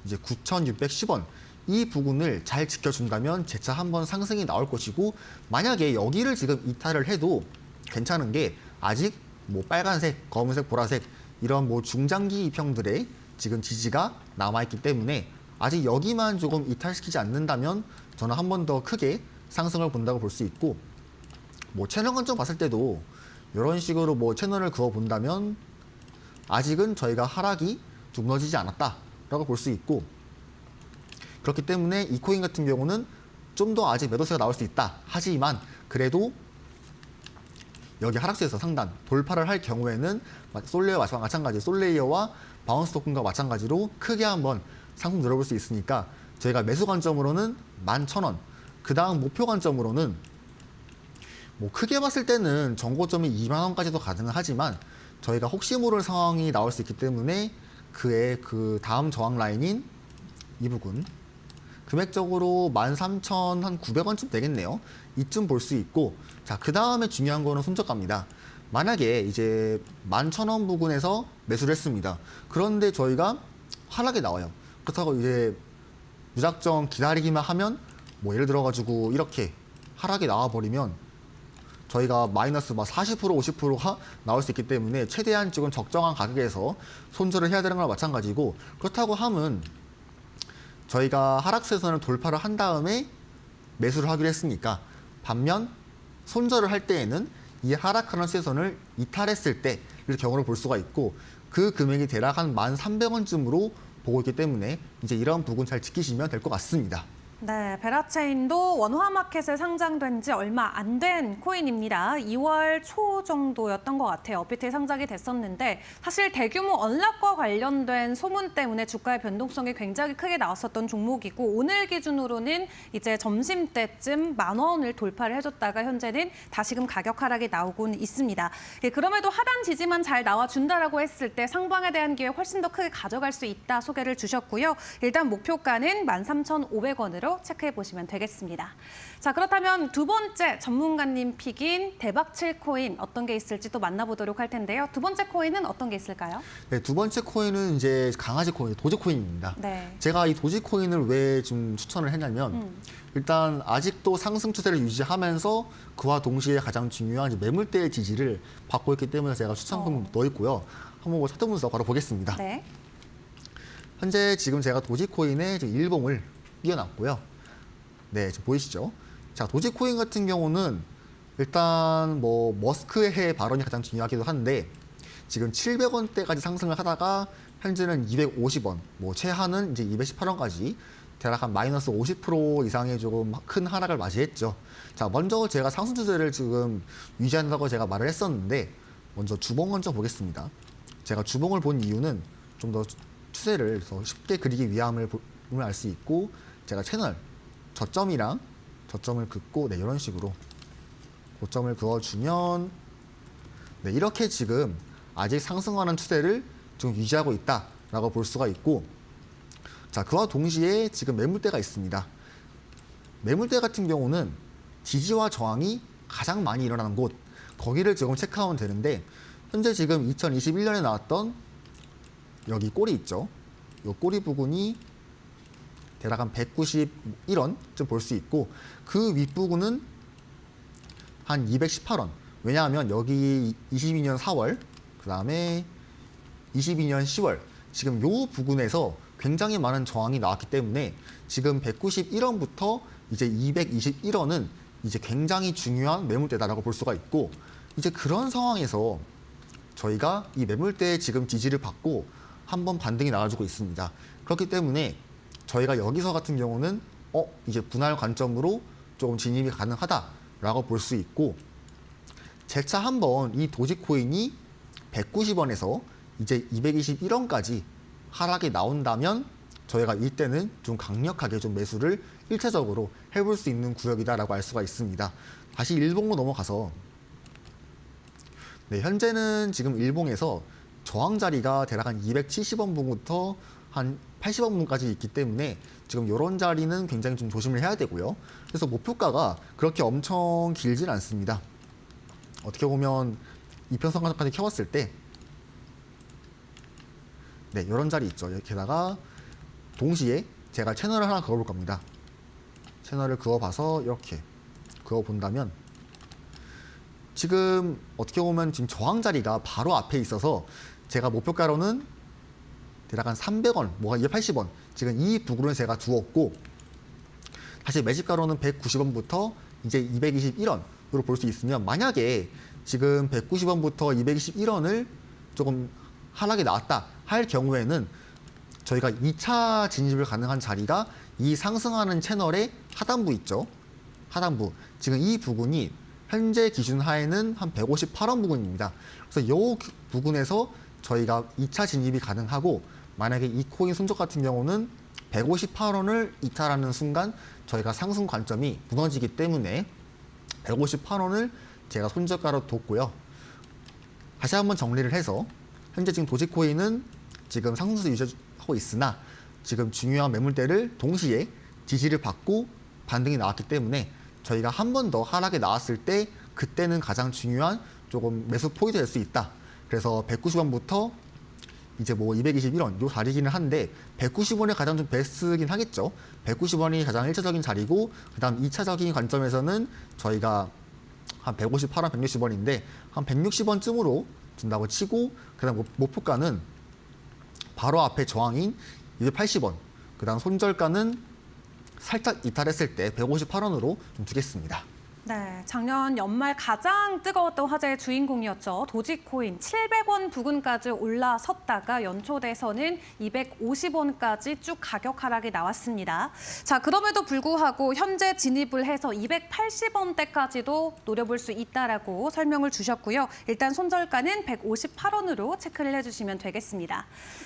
이제 9,610원 이 부분을 잘 지켜준다면 재차 한번 상승이 나올 것이고, 만약에 여기를 지금 이탈을 해도 괜찮은 게 아직 뭐 빨간색, 검은색, 보라색 이런 뭐 중장기 이평들의 지금 지지가 남아있기 때문에 아직 여기만 조금 이탈시키지 않는다면 저는 한 번 더 크게 상승을 본다고 볼 수 있고, 뭐 채널 관점 봤을 때도 이런 식으로 뭐 채널을 그어 본다면 아직은 저희가 하락이 좀 무너지지 않았다라고 볼 수 있고, 그렇기 때문에 이 코인 같은 경우는 좀 더 아직 매도세가 나올 수 있다. 하지만 그래도 여기 하락세에서 상단 돌파를 할 경우에는 솔레이어와 마찬가지, 솔레이어와 바운스 토큰과 마찬가지로 크게 한번 상승 늘어볼 수 있으니까 저희가 매수 관점으로는 11,000원, 그 다음 목표 관점으로는 뭐 크게 봤을 때는 전고점이 2만 원까지도 가능하지만 저희가 혹시 모를 상황이 나올 수 있기 때문에 그의 그 다음 저항 라인인 이 부분 금액적으로 13,900원쯤 되겠네요. 이쯤 볼 수 있고, 자, 그 다음에 중요한 거는 손절가입니다. 만약에 이제 11,000원 부근에서 매수를 했습니다. 그런데 저희가 하락이 나와요. 그렇다고 이제 무작정 기다리기만 하면 뭐 예를 들어가지고 이렇게 하락이 나와버리면 저희가 마이너스 막 40%, 50%가 나올 수 있기 때문에 최대한 지금 적정한 가격에서 손절을 해야 되는 거랑 마찬가지고, 그렇다고 하면 저희가 하락세선을 돌파를 한 다음에 매수를 하기로 했으니까 반면 손절을 할 때에는 이 하락하는 세선을 이탈했을 때의 경우를 볼 수가 있고, 그 금액이 대략 한 1,300원쯤으로 보고 있기 때문에 이제 이런 부분 잘 지키시면 될 것 같습니다. 네, 베라체인도 원화마켓에 상장된 지 얼마 안 된 코인입니다. 2월 초 정도였던 것 같아요. 업비트에 상장이 됐었는데 사실 대규모 언락과 관련된 소문 때문에 주가의 변동성이 굉장히 크게 나왔었던 종목이고, 오늘 기준으로는 이제 점심때쯤 10,000원을 돌파를 해줬다가 현재는 다시금 가격 하락이 나오고는 있습니다. 그럼에도 하단 지지만 잘 나와준다라고 했을 때 상방에 대한 기회 훨씬 더 크게 가져갈 수 있다 소개를 주셨고요. 일단 목표가는 13,500원으로 체크해 보시면 되겠습니다. 자, 그렇다면 두 번째 전문가님 픽인 대박칠 코인 어떤 게 있을지 또 만나보도록 할 텐데요. 두 번째 코인은 어떤 게 있을까요? 네, 두 번째 코인은 이제 강아지 코인, 도지코인입니다. 네. 제가 이 도지코인을 왜 좀 추천을 했냐면 일단 아직도 상승 추세를 유지하면서 그와 동시에 가장 중요한 이제 매물대의 지지를 받고 있기 때문에 제가 추천금 넣어 있고요. 한번 뭐 차트 분석 바로 보겠습니다. 네. 현재 지금 제가 도지코인의 일봉을 띄워놨고요. 네, 지금 보이시죠? 자, 도지코인 같은 경우는 일단 뭐 머스크의 발언이 가장 중요하기도 한데 지금 700원대까지 상승을 하다가 현재는 250원, 뭐 최하는 이제 218원까지 대략 한 마이너스 50% 이상의 조금 큰 하락을 맞이했죠. 자, 먼저 제가 상승 추세를 지금 유지한다고 제가 말을 했었는데 먼저 주봉 먼저 보겠습니다. 제가 주봉을 본 이유는 좀 더 추세를 더 쉽게 그리기 위함을 알 수 있고, 제가 채널 저점이랑 저점을 긋고 네, 이런 식으로 고점을 그어주면 네, 이렇게 지금 아직 상승하는 추세를 좀 유지하고 있다라고 볼 수가 있고, 자, 그와 동시에 지금 매물대가 있습니다. 매물대 같은 경우는 지지와 저항이 가장 많이 일어나는 곳, 거기를 지금 체크하면 되는데 현재 지금 2021년에 나왔던 여기 꼬리 있죠. 이 꼬리 부분이 대략 한 191원쯤 볼 수 있고 그 윗부분은 한 218원. 왜냐하면 여기 22년 4월, 그 다음에 22년 10월 지금 요 부분에서 굉장히 많은 저항이 나왔기 때문에 지금 191원부터 이제 221원은 이제 굉장히 중요한 매물대다라고 볼 수가 있고 이제 그런 상황에서 저희가 이 매물대에 지금 지지를 받고 한번 반등이 나와주고 있습니다. 그렇기 때문에 저희가 여기서 같은 경우는 이제 분할 관점으로 조금 진입이 가능하다라고 볼 수 있고 재차 한번 이 도지코인이 190원에서 이제 221원까지 하락이 나온다면 저희가 이때는 좀 강력하게 좀 매수를 1차적으로 해볼 수 있는 구역이다라고 알 수가 있습니다. 다시 일봉으로 넘어가서 네, 현재는 지금 일봉에서 저항 자리가 대략 한 270원 부분부터 한 80원 부분까지 있기 때문에 지금 이런 자리는 굉장히 좀 조심을 해야 되고요. 그래서 목표가가 그렇게 엄청 길진 않습니다. 어떻게 보면 이평선까지 켜봤을 때 네, 이런 자리 있죠. 이렇게다가 동시에 제가 채널을 하나 그어볼 겁니다. 채널을 그어봐서 이렇게 그어본다면 지금 어떻게 보면 지금 저항 자리가 바로 앞에 있어서 제가 목표가로는 대략 한 300원, 뭐가 280원 지금 이 부분을 제가 두었고 다시 매집가로는 190원부터 이제 221원으로 볼 수 있으면 만약에 지금 190원부터 221원을 조금 하락이 나왔다 할 경우에는 저희가 2차 진입을 가능한 자리가 이 상승하는 채널의 하단부 있죠. 하단부. 지금 이 부분이 현재 기준 하에는 한 158원 부분입니다. 그래서 이 부분에서 저희가 2차 진입이 가능하고 만약에 이 코인 손절 같은 경우는 158원을 이탈하는 순간 저희가 상승 관점이 무너지기 때문에 158원을 제가 손절가로 뒀고요. 다시 한번 정리를 해서 현재 지금 도지코인은 지금 상승세 유지하고 있으나 지금 중요한 매물대를 동시에 지지를 받고 반등이 나왔기 때문에 저희가 한 번 더 하락에 나왔을 때 그때는 가장 중요한 조금 매수 포인트 될 수 있다. 그래서 190원부터 이제 뭐 221원 요 자리기는 한데 190원이 가장 좀 베스트긴 하겠죠. 190원이 가장 1차적인 자리고 그다음 2차적인 관점에서는 저희가 한 158원, 160원인데 한 160원쯤으로 준다고 치고 그다음 목표가는 바로 앞에 저항인 280원 그다음 손절가는 살짝 이탈했을 때 158원으로 좀 두겠습니다. 네, 작년 연말 가장 뜨거웠던 화제의 주인공이었죠. 도지코인 700원 부근까지 올라섰다가 연초돼서는 250원까지 쭉 가격 하락이 나왔습니다. 자, 그럼에도 불구하고 현재 진입을 해서 280원대까지도 노려볼 수 있다라고 설명을 주셨고요. 일단 손절가는 158원으로 체크를 해주시면 되겠습니다.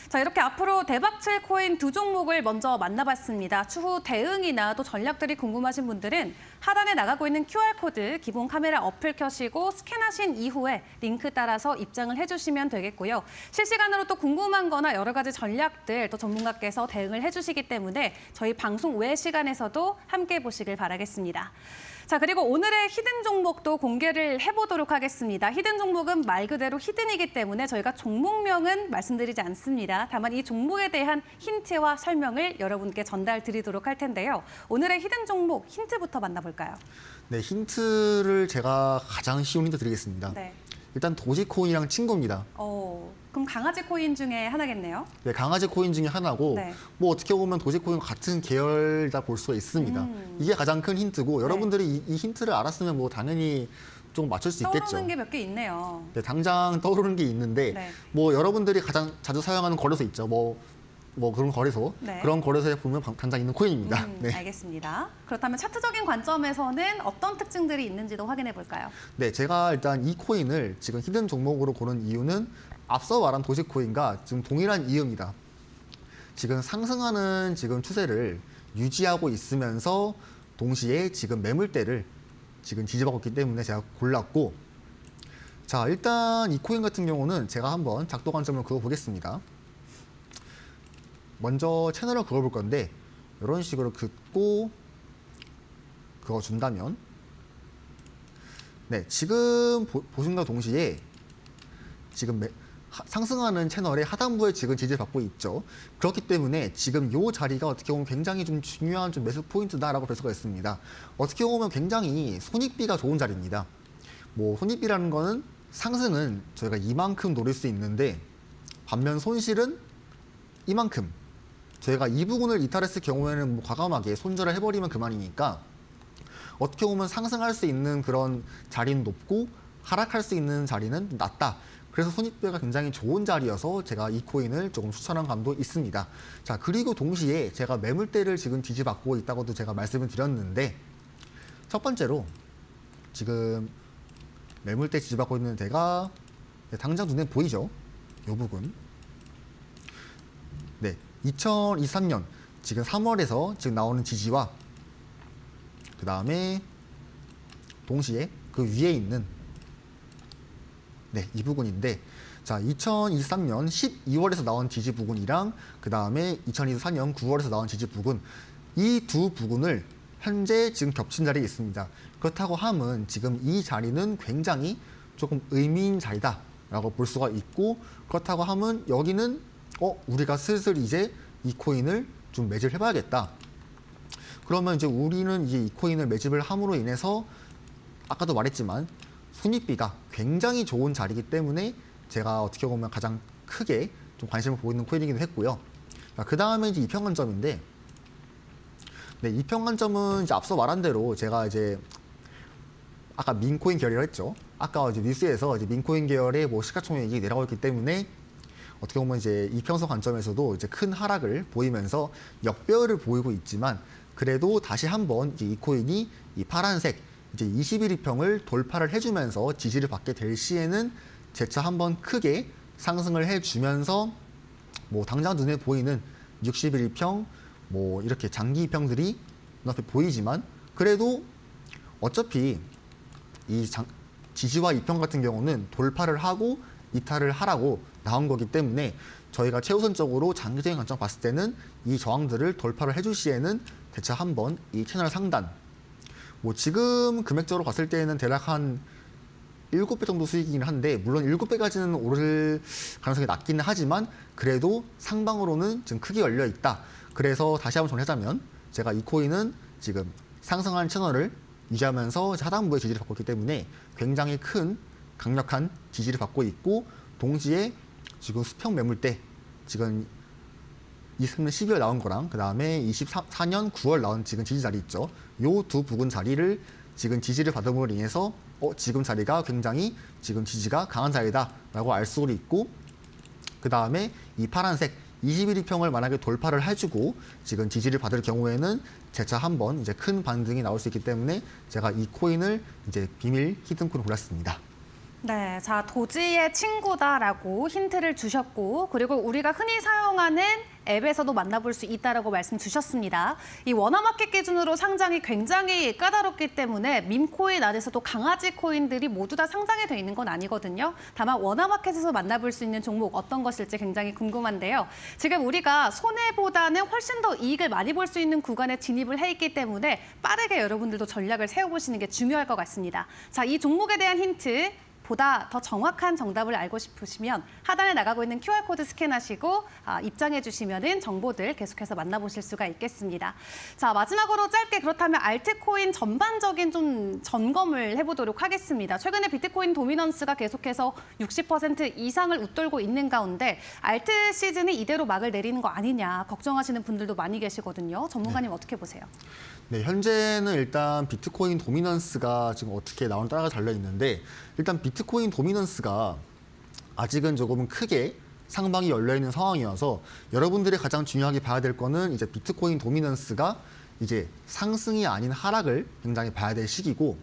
자, 이렇게 앞으로 대박칠 코인 두 종목을 먼저 만나봤습니다. 추후 대응이나 또 전략들이 궁금하신 분들은 하단에 나가고 있는 QR코드 기본 카메라 어플 켜시고 스캔하신 이후에 링크 따라서 입장을 해주시면 되겠고요. 실시간으로 또 궁금한 거나 여러 가지 전략들 또 전문가께서 대응을 해주시기 때문에 저희 방송 외 시간에서도 함께 보시길 바라겠습니다. 자, 그리고 오늘의 히든 종목도 공개를 해보도록 하겠습니다. 히든 종목은 말 그대로 히든이기 때문에 저희가 종목명은 말씀드리지 않습니다. 다만 이 종목에 대한 힌트와 설명을 여러분께 전달 드리도록 할 텐데요. 오늘의 히든 종목 힌트부터 만나볼까요? 네, 힌트를 제가 가장 쉬운 힌트 드리겠습니다. 네. 일단 도지코인이랑 친구입니다. 그럼 강아지 코인 중에 하나겠네요. 네, 강아지 코인 중에 하나고 네. 뭐 어떻게 보면 도지코인 같은 계열이다 볼 수가 있습니다. 이게 가장 큰 힌트고 여러분들이 이 힌트를 알았으면 뭐 당연히 좀 맞출 수 있겠죠. 떠오르는 게 몇 개 있네요. 네, 당장 떠오르는 게 있는데 네. 뭐 여러분들이 가장 자주 사용하는 거래소 있죠. 뭐 그런 거래소, 네. 그런 거래소에 보면 당장 있는 코인입니다. 네. 알겠습니다. 그렇다면 차트적인 관점에서는 어떤 특징들이 있는지도 확인해 볼까요? 네, 제가 일단 이 코인을 지금 히든 종목으로 고른 이유는 앞서 말한 도지코인과 지금 동일한 이유입니다. 지금 상승하는 지금 추세를 유지하고 있으면서 동시에 지금 매물대를 지금 지지받고 있기 때문에 제가 골랐고, 자, 일단 이 코인 같은 경우는 제가 한번 작도 관점을 그어보겠습니다. 먼저 채널을 그어볼 건데 이런 식으로 긋고 그어준다면 네, 지금 보신과 동시에 지금 상승하는 채널의 하단부에 지금 지지를 받고 있죠. 그렇기 때문에 지금 이 자리가 어떻게 보면 굉장히 좀 중요한 좀 매수 포인트다라고 볼 수가 있습니다. 어떻게 보면 굉장히 손익비가 좋은 자리입니다. 뭐 손익비라는 거는 상승은 저희가 이만큼 노릴 수 있는데 반면 손실은 이만큼. 저희가 이 부분을 이탈했을 경우에는 뭐 과감하게 손절을 해버리면 그만이니까 어떻게 보면 상승할 수 있는 그런 자리는 높고 하락할 수 있는 자리는 낮다. 그래서 손익비가 굉장히 좋은 자리여서 제가 이 코인을 조금 추천한 감도 있습니다. 자, 그리고 동시에 제가 매물대를 지금 지지받고 있다고도 제가 말씀을 드렸는데 첫 번째로 지금 매물대 지지받고 있는 데가 당장 눈에 보이죠? 이 부분. 네, 2023년 지금 3월에서 지금 나오는 지지와 그 다음에 동시에 그 위에 있는 이 부분인데 자 2023년 12월에서 나온 지지 부근이랑 그 다음에 2024년 9월에서 나온 지지 부근 이 두 부근을 현재 지금 겹친 자리에 있습니다. 그렇다고 함은 지금 이 자리는 굉장히 조금 의미인 자리다라고 볼 수가 있고 그렇다고 함은 여기는 우리가 슬슬 이제 이 코인을 좀 매집을 해봐야겠다. 그러면 이제 우리는 이제 이 코인을 매집을 함으로 인해서 아까도 말했지만 손익비가 굉장히 좋은 자리이기 때문에 제가 어떻게 보면 가장 크게 좀 관심을 보이는 코인이기도 했고요. 그 다음에 이제 이평관점인데, 네, 이평관점은 이제 앞서 말한 대로 제가 이제 아까 민코인 계열이라고 했죠. 아까 이제 뉴스에서 이제 민코인 계열의 뭐 시가총액이 내려가고 있기 때문에 어떻게 보면 이제 이평선 관점에서도 이제 큰 하락을 보이면서 역배열을 보이고 있지만 그래도 다시 한번 이 코인이 이 파란색 이제 21일평을 돌파를 해주면서 지지를 받게 될 시에는 재차 한번 크게 상승을 해주면서 뭐 당장 눈에 보이는 61일평 뭐 이렇게 장기 이평들이 눈앞에 보이지만 그래도 어차피 이 지지와 이평 같은 경우는 돌파를 하고 이탈을 하라고 나온 거기 때문에 저희가 최우선적으로 장기적인 관점 봤을 때는 이 저항들을 돌파를 해줄 시에는 대체 한번 이 채널 상단 뭐 지금 금액적으로 봤을 때는 대략 한 7배 정도 수익이긴 한데 물론 7배까지는 오를 가능성이 낮기는 하지만 그래도 상방으로는 지금 크게 열려 있다. 그래서 다시 한번 정리하자면 제가 이 코인은 지금 상승하는 채널을 유지하면서 하단부에 지지를 받고 있기 때문에 굉장히 큰 강력한 지지를 받고 있고 동시에 지금 수평 매물대 지금 2023년 12월 나온 거랑 그 다음에 24년 9월 나온 지금 지지 자리 있죠. 요 두 부분 자리를 지금 지지를 받음으로 인해서 지금 자리가 굉장히 지금 지지가 강한 자리다라고 알 수가 있고 그 다음에 이 파란색 21일평을 만약에 돌파를 해주고 지금 지지를 받을 경우에는 재차 한번 이제 큰 반등이 나올 수 있기 때문에 제가 이 코인을 이제 비밀 히든코인을 골랐습니다. 네, 자 도지의 친구다라고 힌트를 주셨고 그리고 우리가 흔히 사용하는 앱에서도 만나볼 수 있다라고 말씀 주셨습니다. 이 워너마켓 기준으로 상장이 굉장히 까다롭기 때문에 밈코인 안에서도 강아지 코인들이 모두 다 상장이 돼 있는 건 아니거든요. 다만 워너마켓에서 만나볼 수 있는 종목 어떤 것일지 굉장히 궁금한데요. 지금 우리가 손해보다는 훨씬 더 이익을 많이 볼 수 있는 구간에 진입을 해 있기 때문에 빠르게 여러분들도 전략을 세워보시는 게 중요할 것 같습니다. 자, 이 종목에 대한 힌트 보다 더 정확한 정답을 알고 싶으시면 하단에 나가고 있는 QR코드 스캔하시고 입장해 주시면 정보들 계속해서 만나보실 수가 있겠습니다. 자, 마지막으로 짧게 그렇다면 알트코인 전반적인 좀 점검을 해보도록 하겠습니다. 최근에 비트코인 도미넌스가 계속해서 60% 이상을 웃돌고 있는 가운데 알트 시즌이 이대로 막을 내리는 거 아니냐 걱정하시는 분들도 많이 계시거든요. 전문가님 어떻게 보세요? 네, 현재는 일단 비트코인 도미넌스가 지금 어떻게 나오는 따라가 달려 있는데 일단 비트코인 도미넌스가 아직은 조금은 크게 상방이 열려 있는 상황이어서 여러분들이 가장 중요하게 봐야 될 거는 이제 비트코인 도미넌스가 이제 상승이 아닌 하락을 굉장히 봐야 될 시기고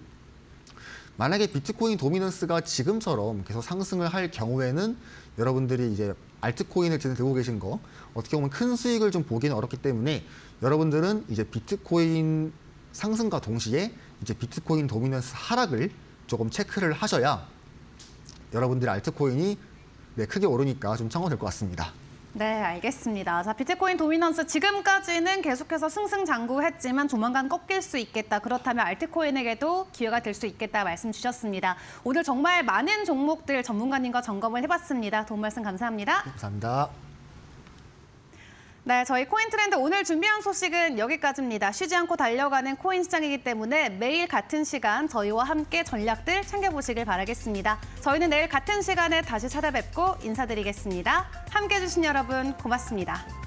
만약에 비트코인 도미넌스가 지금처럼 계속 상승을 할 경우에는 여러분들이 이제 알트코인을 지금 들고 계신 거 어떻게 보면 큰 수익을 좀 보기는 어렵기 때문에 여러분들은 이제 비트코인 상승과 동시에 이제 비트코인 도미넌스 하락을 조금 체크를 하셔야 여러분들의 알트코인이 크게 오르니까 좀 참고될 것 같습니다. 네, 알겠습니다. 자, 비트코인 도미넌스 지금까지는 계속해서 승승장구했지만 조만간 꺾일 수 있겠다. 그렇다면 알트코인에게도 기회가 될 수 있겠다 말씀 주셨습니다. 오늘 정말 많은 종목들 전문가님과 점검을 해봤습니다. 도움 말씀 감사합니다. 감사합니다. 네, 저희 코인 트렌드 오늘 준비한 소식은 여기까지입니다. 쉬지 않고 달려가는 코인 시장이기 때문에 매일 같은 시간 저희와 함께 전략들 챙겨보시길 바라겠습니다. 저희는 내일 같은 시간에 다시 찾아뵙고 인사드리겠습니다. 함께해 주신 여러분 고맙습니다.